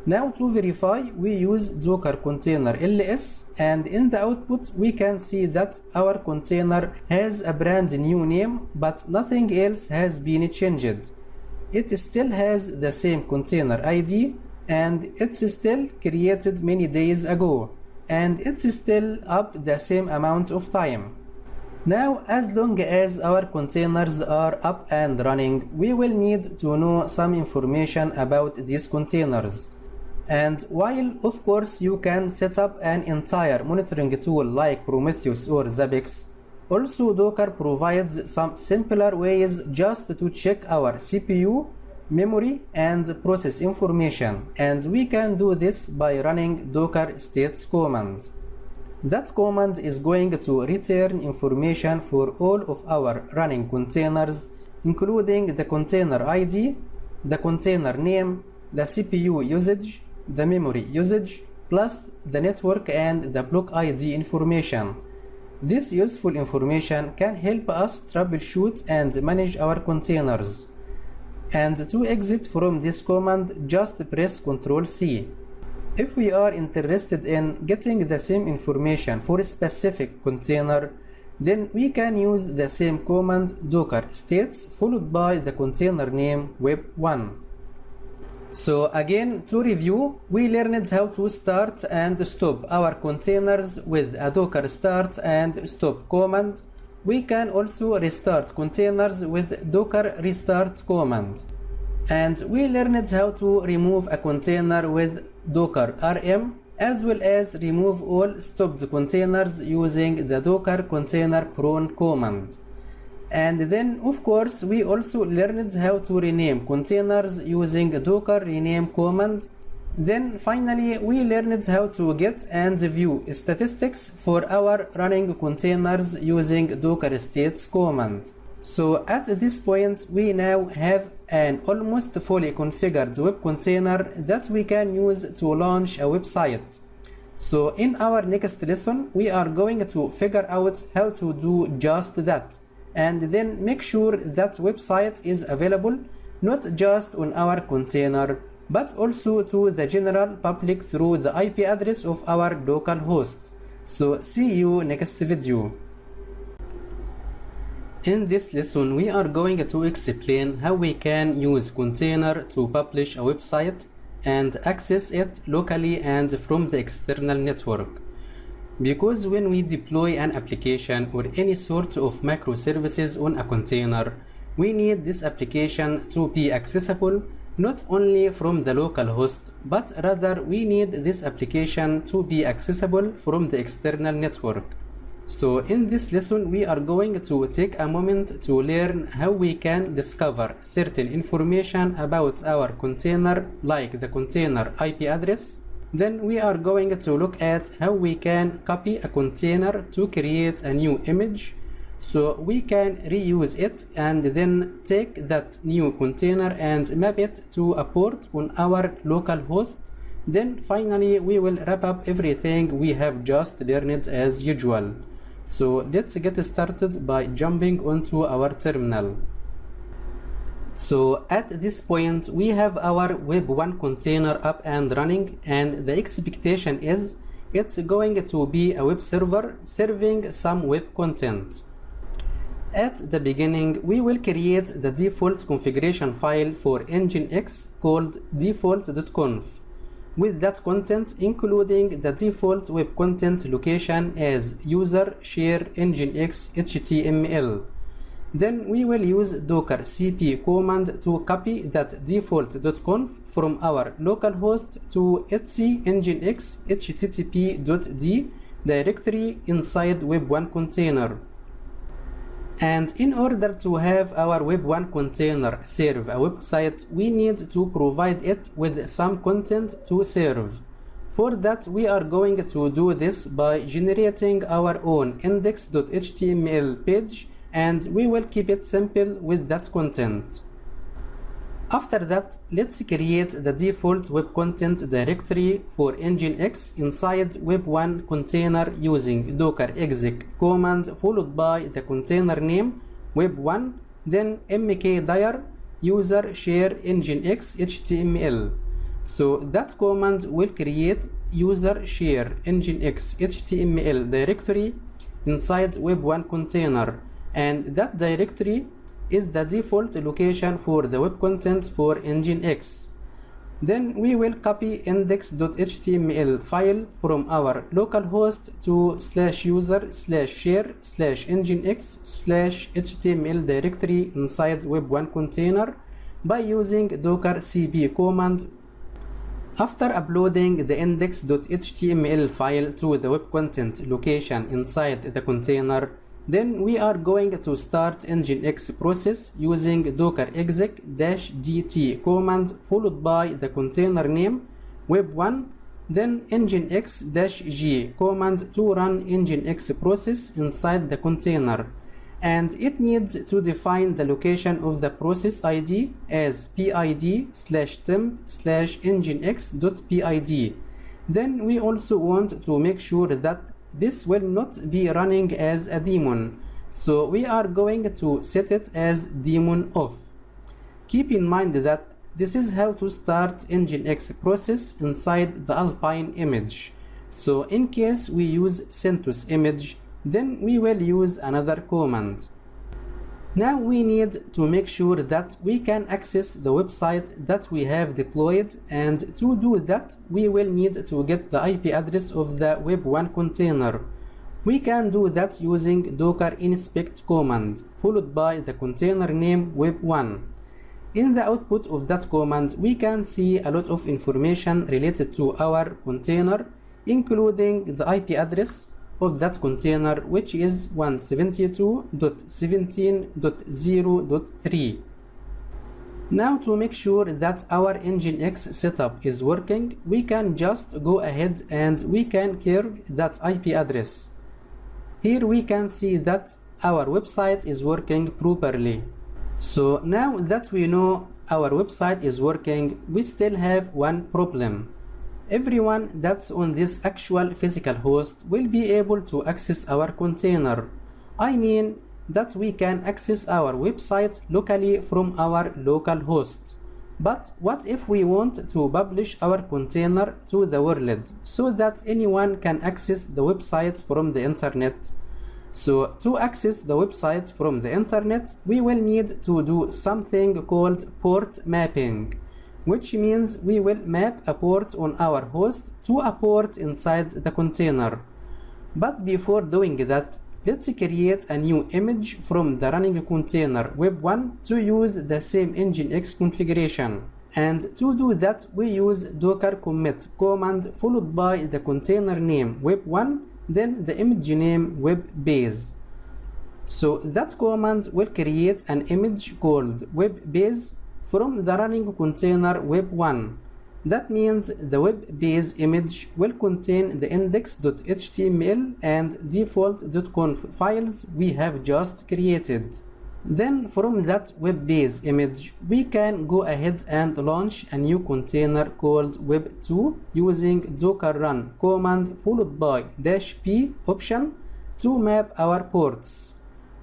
Now to verify, we use docker container ls, and in the output we can see that our container has a brand new name, but nothing else has been changed. It still has the same container ID, and it's still created many days ago, and it's still up the same amount of time. Now, as long as our containers are up and running, we will need to know some information about these containers. And while of course you can set up an entire monitoring tool like Prometheus or Zabbix, also Docker provides some simpler ways just to check our CPU memory and process information, and we can do this by running docker states command. That command is going to return information for all of our running containers, including the container ID, the container name, the CPU usage, the memory usage, plus the network and the block ID information. This useful information can help us troubleshoot and manage our containers. And to exit from this command, just press Ctrl C. If we are interested in getting the same information for a specific container, then we can use the same command docker states followed by the container name web1. So again, to review, we learned how to start and stop our containers with a docker start and stop command. We can also restart containers with docker restart command. And we learned how to remove a container with docker rm, as well as remove all stopped containers using the docker container prone command. And then of course we also learned how to rename containers using docker rename command. Then finally we learned how to get and view statistics for our running containers using docker states command. So at this point we now have an almost fully configured web container that we can use to launch a website. So in our next lesson we are going to figure out how to do just that, and then make sure that website is available not just on our container but also to the general public through the IP address of our local host. So see you next video. In this lesson we are going to explain how we can use container to publish a website and access it locally and from the external network. Because when we deploy an application or any sort of microservices on a container, we need this application to be accessible not only from the local host, but rather we need this application to be accessible from the external network. So in this lesson we are going to take a moment to learn how we can discover certain information about our container, like the container IP address. Then we are going to look at how we can copy a container to create a new image, so we can reuse it and then take that new container and map it to a port on our local host. Then finally we will wrap up everything we have just learned as usual. So let's get started by jumping onto our terminal. So at this point we have our web1 container up and running, and the expectation is it's going to be a web server serving some web content. At the beginning we will create the default configuration file for Nginx called default.conf, with that content including the default web content location as user share nginx html. Then we will use docker cp command to copy that default.conf from our local host to etc nginx http.d directory inside web1 container. And in order to have our web1 container serve a website, we need to provide it with some content to serve. For that we are going to do this by generating our own index.html page, and we will keep it simple with that content. After that, let's create the default web content directory for Nginx inside web1 container using docker exec command followed by the container name web1, then mkdir user share nginx html. So that command will create user share nginx html directory inside web1 container, and that directory is the default location for the web content for Nginx. Then we will copy index.html file from our local host to /user/share/nginx/html directory inside web1 container by using docker cp command. After uploading the index.html file to the web content location inside the container, Then we are going to start nginx process using docker exec-dt command followed by the container name web1, then nginx-g command to run nginx process inside the container, and it needs to define the location of the process ID as pid/temp/nginx.pid. Then we also want to make sure that this will not be running as a daemon, so we are going to set it as daemon off. Keep in mind that this is how to start nginx process inside the Alpine image. So in case we use CentOS image, then we will use another command. Now we need to make sure that we can access the website that we have deployed, and to do that we will need to get the IP address of the web1 container. We can do that using docker inspect command followed by the container name web1. In the output of that command we can see a lot of information related to our container, including the IP address of that container, which is 172.17.0.3. Now to make sure that our nginx setup is working, we can just go ahead and we can curve that IP address. Here we can see that our website is working properly. So now that we know our website is working, we still have one problem. Everyone that's on this actual physical host will be able to access our container. I mean that we can access our website locally from our local host. But what if we want to publish our container to the world so that anyone can access the website from the internet? So to access the website from the internet, we will need to do something called port mapping, which means we will map a port on our host to a port inside the container. But before doing that, let's create a new image from the running container web1 to use the same nginx configuration. And to do that, we use docker commit command followed by the container name web1, then the image name webbase. So that command will create an image called webbase from the running container web1. That means the webbase image will contain the index.html and default.conf files we have just created. Then from that webbase image, we can go ahead and launch a new container called web2 using docker run command followed by -p option to map our ports.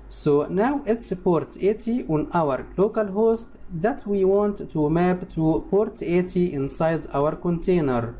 So now it's port 80 on our local host that we want to map to port 80 inside our container.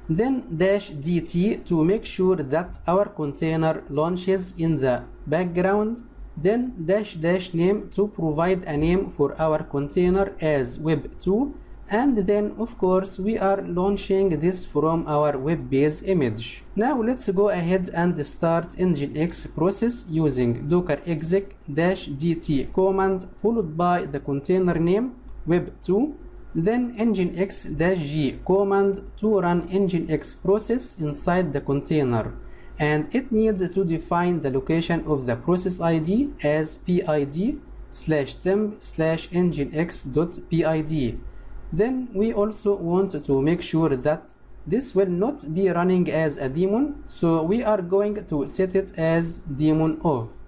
Then -dt to make sure that our container launches in the background. Then --name to provide a name for our container as web2. And then of course we are launching this from our webbase image. Now let's go ahead and start nginx process using docker exec-dt command followed by the container name web2, then nginx-g command to run nginx process inside the container, and it needs to define the location of the process ID as pid/temp/nginx.pid. Then we also want to make sure that this will not be running as a daemon, so we are going to set it as daemon off.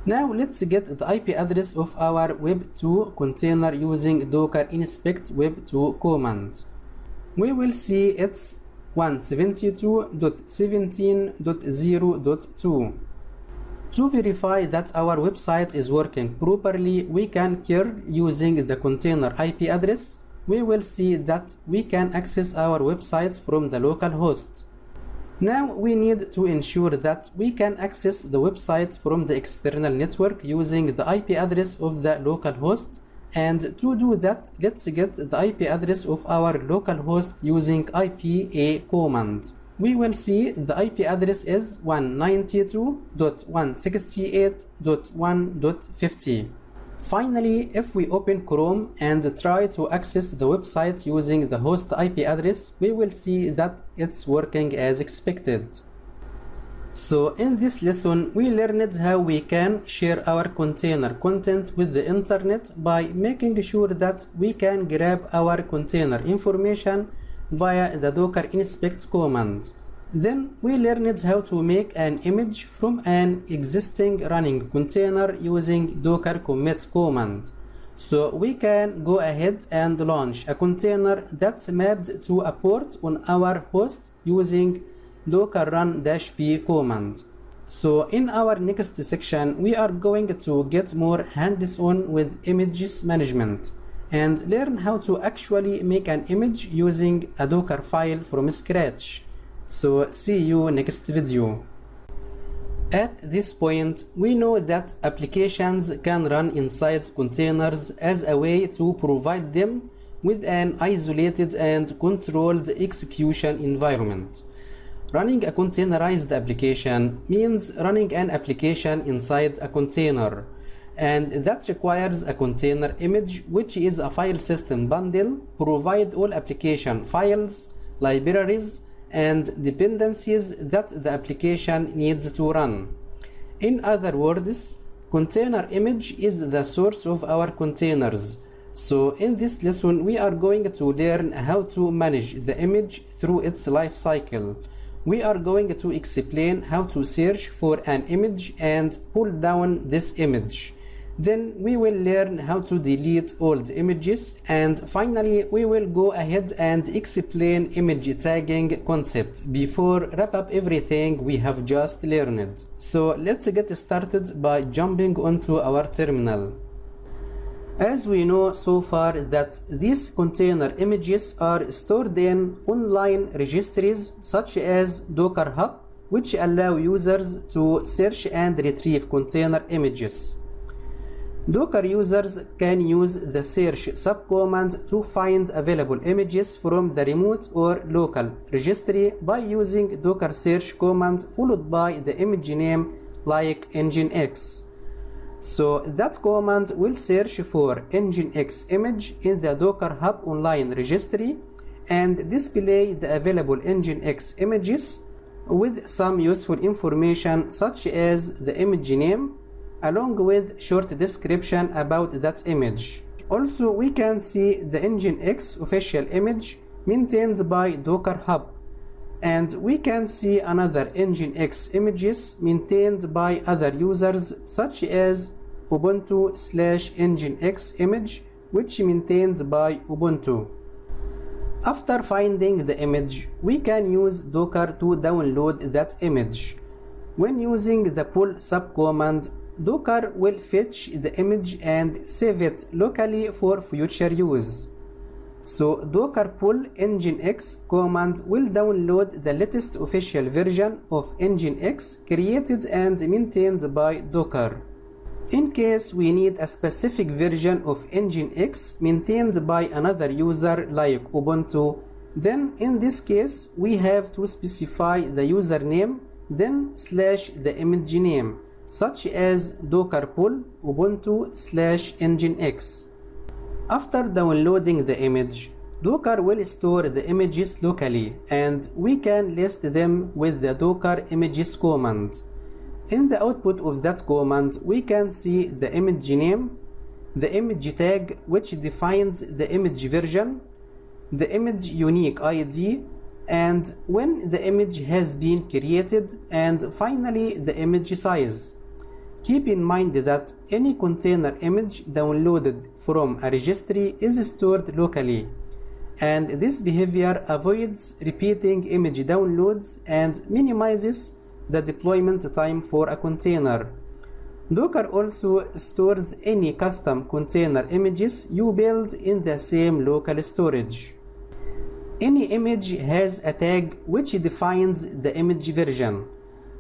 Now let's get the IP address of our web2 container using docker inspect web2 command. We will see it's 172.17.0.2. To verify that our website is working properly, we can curl using the container IP address. We will see that we can access our website from the local host. Now we need to ensure that we can access the website from the external network using the IP address of the local host. And to do that, let's get the IP address of our local host using IPA command. We will see the IP address is 192.168.1.50. Finally, if we open Chrome and try to access the website using the host IP address, we will see that it's working as expected. So in this lesson, we learned how we can share our container content with the internet by making sure that we can grab our container information via the docker inspect command. Then we learned how to make an image from an existing running container using docker commit command. So we can go ahead and launch a container that's mapped to a port on our host using docker run-p command. So in our next section, we are going to get more hands-on with images management and learn how to actually make an image using a docker file from scratch. So see you next video. At this point, we know that applications can run inside containers as a way to provide them with an isolated and controlled execution environment. Running a containerized application means running an application inside a container, and that requires a container image, which is a file system bundle, provide all application files, libraries, and dependencies that the application needs to run. In other words, container image is the source of our containers. So in this lesson, we are going to learn how to manage the image through its life cycle. We are going to explain how to search for an image and pull down this image. Then we will learn how to delete old images, and finally we will go ahead and explain image tagging concept before wrap up everything we have just learned. So let's get started by jumping onto our terminal. As we know so far that these container images are stored in online registries such as Docker Hub, which allow users to search and retrieve container images. Docker users can use the search subcommand to find available images from the remote or local registry by using Docker search command followed by the image name like Nginx. So that command will search for Nginx image in the Docker Hub online registry and display the available Nginx images with some useful information such as the image name along with short description about that image. Also, we can see the Nginx official image maintained by Docker Hub, and we can see another Nginx images maintained by other users such as Ubuntu/Nginx image, which maintained by Ubuntu. After finding the image, we can use Docker to download that image. When using the pull subcommand, Docker will fetch the image and save it locally for future use. So Docker pull Nginx command will download the latest official version of Nginx created and maintained by Docker. In case we need a specific version of Nginx maintained by another user like Ubuntu, then in this case we have to specify the username then / the image name, such as docker pull ubuntu/nginx. After downloading the image, Docker will store the images locally and we can list them with the docker images command. In the output of that command, we can see the image name, the image tag which defines the image version, the image unique ID, and when the image has been created, and finally the image size. Keep in mind that any container image downloaded from a registry is stored locally, and this behavior avoids repeating image downloads and minimizes the deployment time for a container. Docker also stores any custom container images you build in the same local storage. Any image has a tag which defines the image version.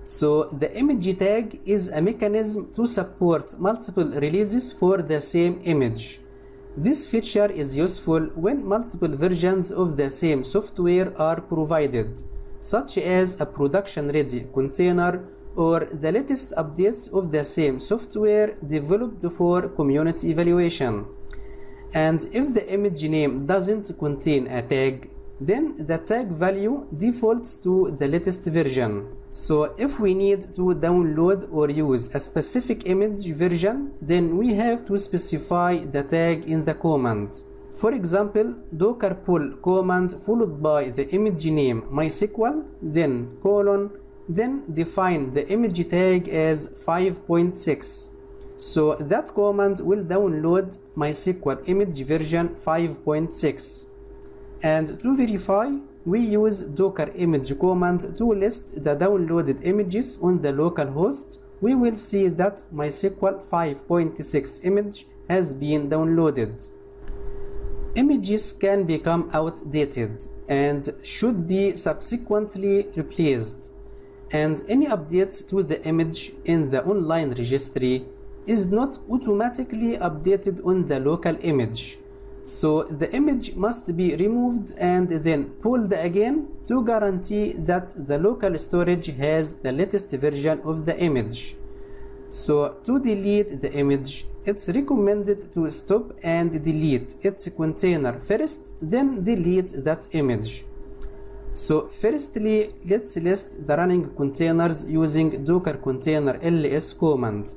So the image tag is a mechanism to support multiple releases for the same image. This feature is useful when multiple versions of the same software are provided, such as a production-ready container or the latest updates of the same software developed for community evaluation. And if the image name doesn't contain a tag, then the tag value defaults to the latest version. So if we need to download or use a specific image version, then we have to specify the tag in the command. For example, docker pull command followed by the image name MySQL, then colon, then define the image tag as 5.6. So that command will download MySQL image version 5.6. And to verify, we use docker image command to list the downloaded images on the local host. We will see that MySQL 5.6 image has been downloaded. Images can become outdated and should be subsequently replaced, and any updates to the image in the online registry is not automatically updated on the local image. So the image must be removed and then pulled again to guarantee that the local storage has the latest version of the image. So to delete the image, it's recommended to stop and delete its container first, then delete that image. So firstly, let's list the running containers using docker container ls command.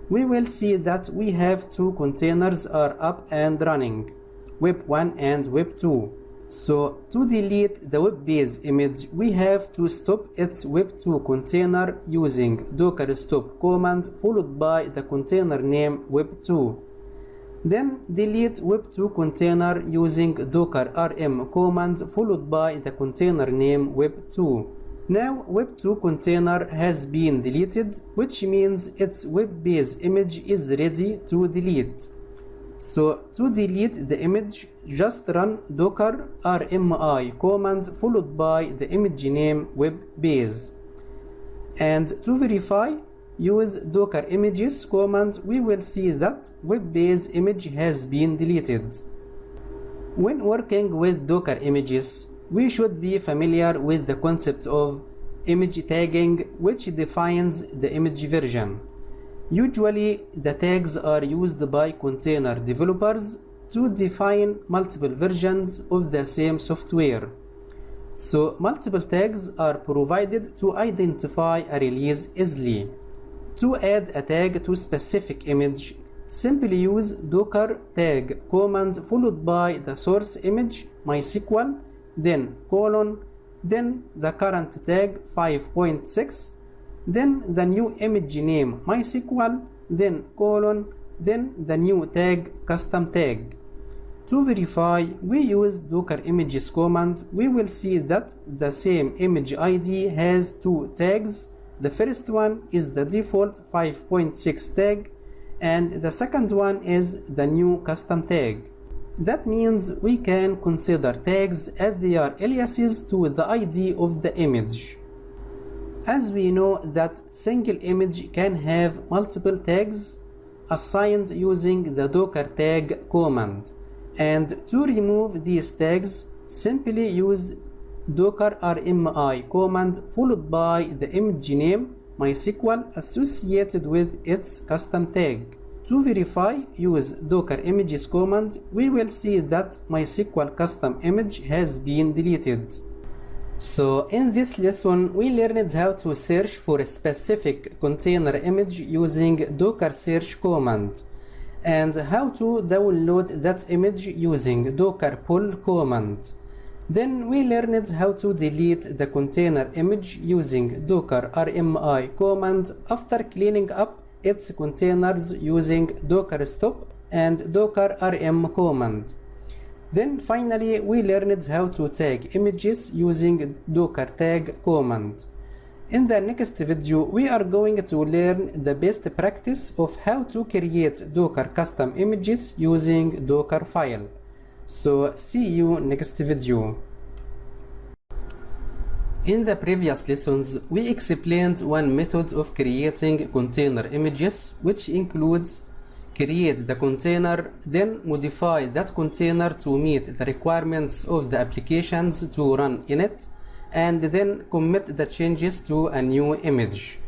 We will see that we have two containers are up and running, web 1 and web 2. So to delete the web base image, we have to stop its web 2 container using docker stop command followed by the container name web 2. Then delete web 2 container using docker rm command followed by the container name web 2. Now web 2 container has been deleted, which means its web base image is ready to delete. So to delete the image, just run docker rmi command followed by the image name web base. And to verify, use docker images command. We will see that web base image has been deleted. When working with docker images, we should be familiar with the concept of image tagging, which defines the image version. Usually, the tags are used by container developers to define multiple versions of the same software. So multiple tags are provided to identify a release easily. To add a tag to specific image, simply use docker tag command followed by the source image MySQL, then colon, then the current tag 5.6, then the new image name MySQL, then colon, then the new tag custom tag. To verify, we use docker images command. We will see that the same image ID has two tags. The first one is the default 5.6 tag, and the second one is the new custom tag. That means we can consider tags as they are aliases to the ID of the image. As we know that single image can have multiple tags assigned using the docker tag command, and to remove these tags, simply use docker rmi command followed by the image name MySQL associated with its custom tag. To verify, use docker images command. We will see that MySQL custom image has been deleted. So in this lesson, we learned how to search for a specific container image using docker search command, and how to download that image using docker pull command. Then we learned how to delete the container image using docker rmi command after cleaning up its containers using docker stop and docker rm command. Then finally, we learned how to tag images using docker tag command. In the next video, we are going to learn the best practice of how to create docker custom images using Dockerfile. So see you next video. In the previous lessons, we explained one method of creating container images, which includes create the container, then modify that container to meet the requirements of the applications to run in it, and then commit the changes to a new image.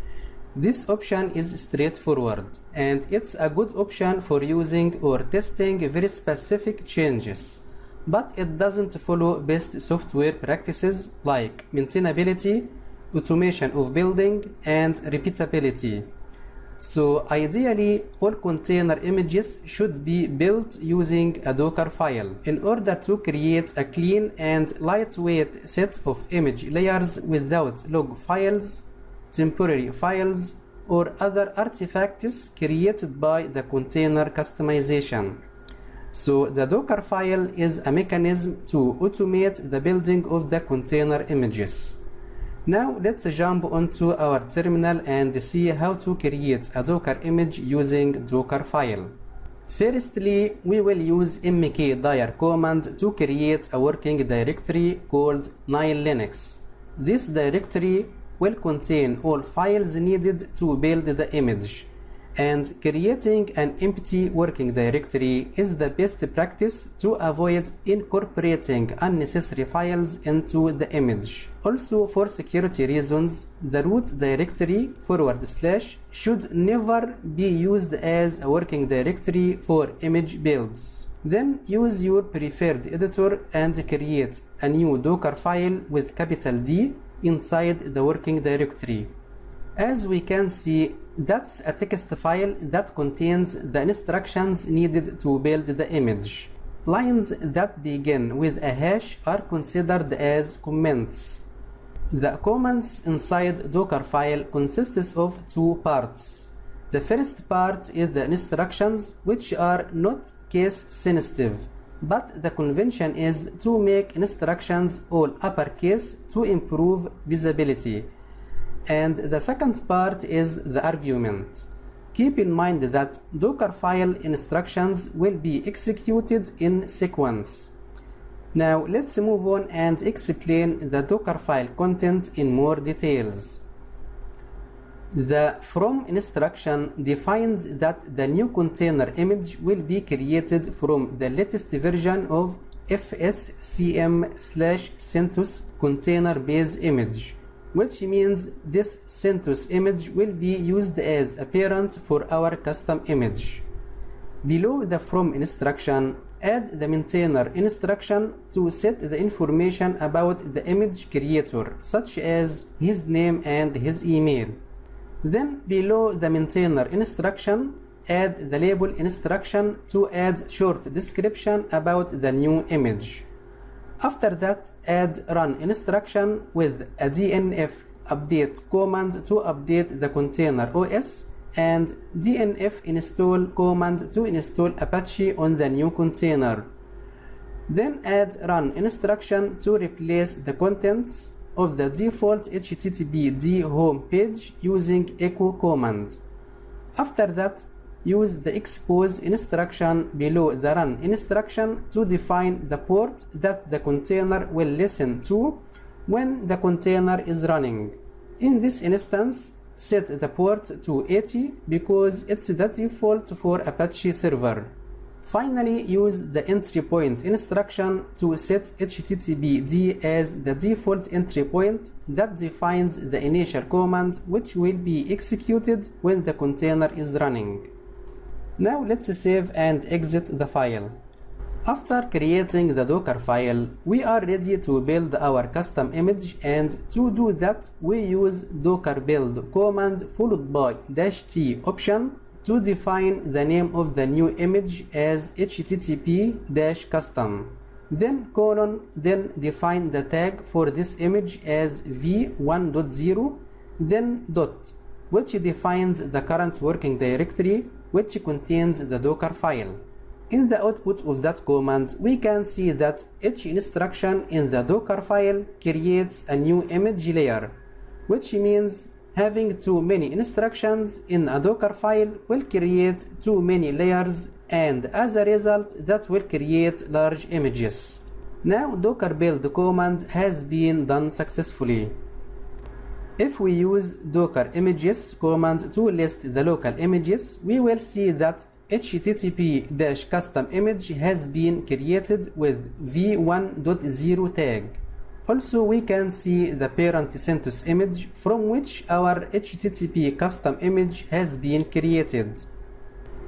This option is straightforward, and it's a good option for using or testing very specific changes. but it doesn't follow best software practices like maintainability, automation of building, and repeatability. So ideally, all container images should be built using a Docker file in order to create a clean and lightweight set of image layers without log files, temporary files, or other artifacts created by the container customization. So the Docker file is a mechanism to automate the building of the container images. Now let's jump onto our terminal and see how to create a Docker image using Docker file. Firstly, we will use mkdir command to create a working directory called Linux. This directory will contain all files needed to build the image, and creating an empty working directory is the best practice to avoid incorporating unnecessary files into the image. Also, for security reasons, the root directory / should never be used as a working directory for image builds. Then use your preferred editor and create a new Docker file with capital D inside the working directory. As we can see, that's a text file that contains the instructions needed to build the image. Lines that begin with a hash are considered as comments. The comments inside Docker file consists of two parts. The first part is the instructions, which are not case sensitive, but the convention is to make instructions all uppercase to improve visibility. And the second part is the argument. Keep in mind that Docker file instructions will be executed in sequence. Now let's move on and explain the Docker file content in more details. The from instruction defines that the new container image will be created from the latest version of fscm/CentOS container base image, which means this CentOS image will be used as a parent for our custom image. Below the from instruction, add the maintainer instruction to set the information about the image creator, such as his name and his email. Then below the maintainer instruction, add the label instruction to add short description about the new image. After that, add run instruction with a DNF update command to update the container OS and DNF install command to install Apache on the new container. Then add run instruction to replace the contents of the default HTTPD home page using echo command. After that, use the expose instruction below the run instruction to define the port that the container will listen to when the container is running. In this instance, set the port to 80 because it's the default for Apache server. Finally, use the entry point instruction to set HTTPD as the default entry point that defines the initial command which will be executed when the container is running. Now let's save and exit the file. After creating the Docker file, we are ready to build our custom image, and to do that we use docker build command followed by -t option to define the name of the new image as http-custom. Then colon, then define the tag for this image as v1.0, then dot, which defines the current working directory which contains the Docker file. In the output of that command, we can see that each instruction in the Docker file creates a new image layer, which means having too many instructions in a Docker file will create too many layers, and as a result that will create large images. Now docker build command has been done successfully. If we use docker images command to list the local images, we will see that http-custom image has been created with v1.0 tag. Also, we can see the parent CentOS image from which our http custom image has been created.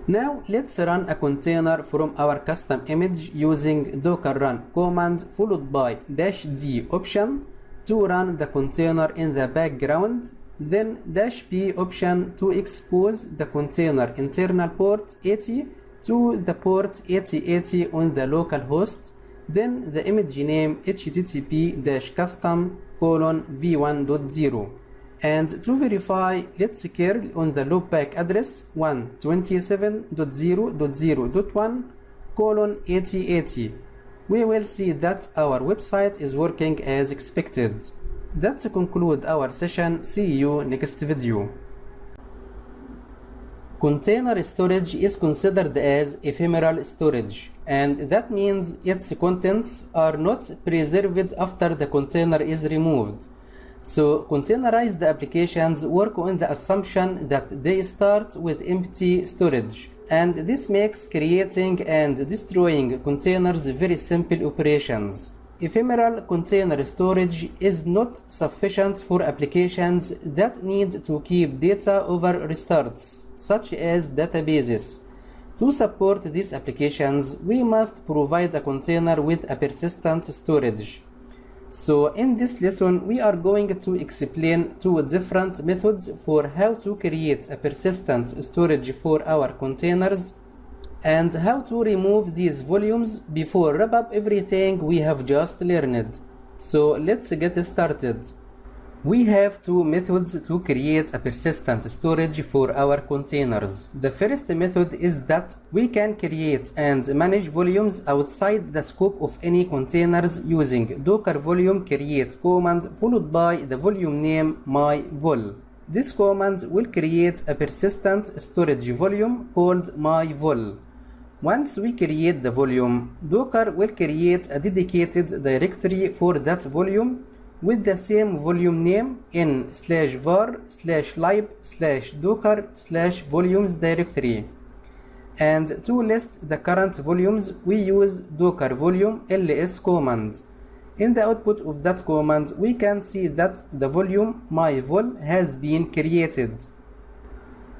Now let's run a container from our custom image using docker run command followed by -d option to run the container in the background, then -p option to expose the container internal port 80 to the port 8080 on the local host, then the image name http-custom:v1.0. And to verify, let's curl on the loopback address 127.0.0.1:8080. We will see that our website is working as expected. That's conclude our session. See you next video. Container storage is considered as ephemeral storage, and that means its contents are not preserved after the container is removed. So containerized applications work on the assumption that they start with empty storage, and this makes creating and destroying containers very simple operations. Ephemeral container storage is not sufficient for applications that need to keep data over restarts, such as databases. To support these applications, we must provide a container with a persistent storage. So in this lesson, we are going to explain two different methods for how to create a persistent storage for our containers and how to remove these volumes before wrap up everything we have just learned. So let's get started. We have two methods to create a persistent storage for our containers. The first method is that we can create and manage volumes outside the scope of any containers using docker volume create command followed by the volume name myvol. This command will create a persistent storage volume called myvol. Once we create the volume, Docker will create a dedicated directory for that volume with the same volume name in /var/lib/docker/volumes directory. And to list the current volumes, we use docker volume ls command. In the output of that command, we can see that the volume myvol has been created.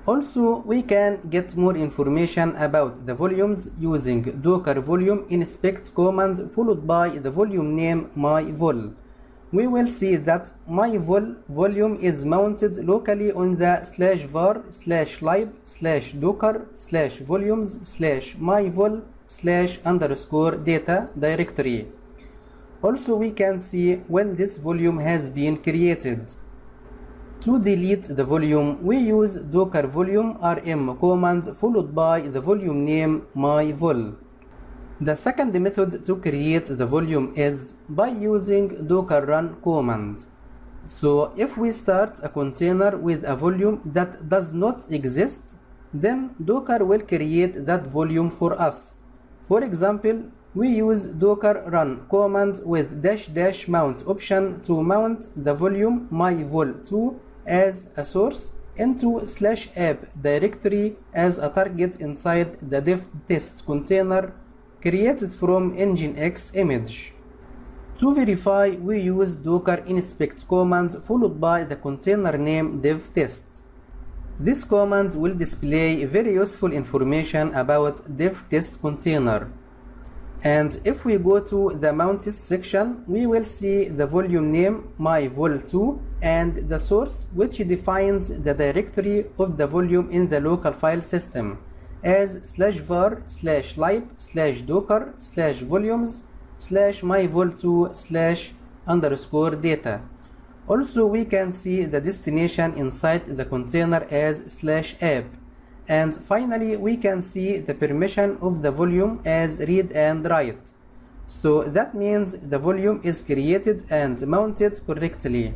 Also, we can get more information about the volumes using docker volume inspect command followed by the volume name myvol. We will see that myvol volume is mounted locally on the /var/lib/docker/volumes/myvol/_data directory. Also, we can see when this volume has been created. To delete the volume, we use docker volume rm command followed by the volume name myvol. The second method to create the volume is by using docker run command. So if we start a container with a volume that does not exist, then Docker will create that volume for us. For example, we use docker run command with --mount option to mount the volume myvol2 as a source into /app directory as a target inside the dev test container created from nginx image. To verify, we use docker inspect command followed by the container name dev test. This command will display very useful information about dev test container. And if we go to the mounted section, we will see the volume name myvol2 and the source, which defines the directory of the volume in the local file system as /var/lib/docker/volumes/myvol2/_data. Also, we can see the destination inside the container as /app. And finally, we can see the permission of the volume as read and write. So that means the volume is created and mounted correctly.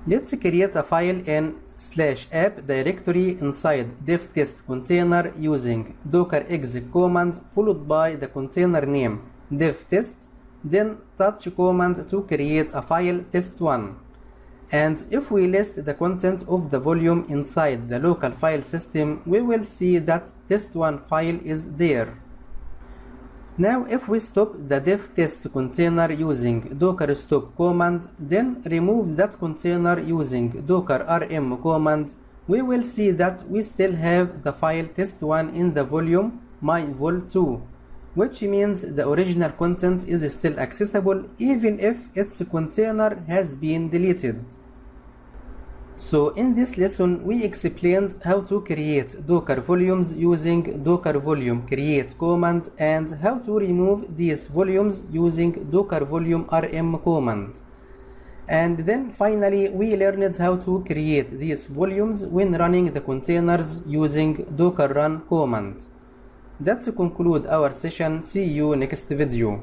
Let's create a file in /app directory inside dev test container using docker exec command followed by the container name dev test, then touch command to create a file test1. And if we list the content of the volume inside the local file system, we will see that test1 file is there. Now if we stop the dev test container using docker stop command, then remove that container using docker rm command we will see that we still have the file test1 in the volume myvol2, which means the original content is still accessible even if its container has been deleted. So in this lesson we explained how to create Docker volumes using Docker volume create command and how to remove these volumes using Docker volume rm command. And then finally we learned how to create these volumes when running the containers using Docker run command. That concludes our session. See you next video.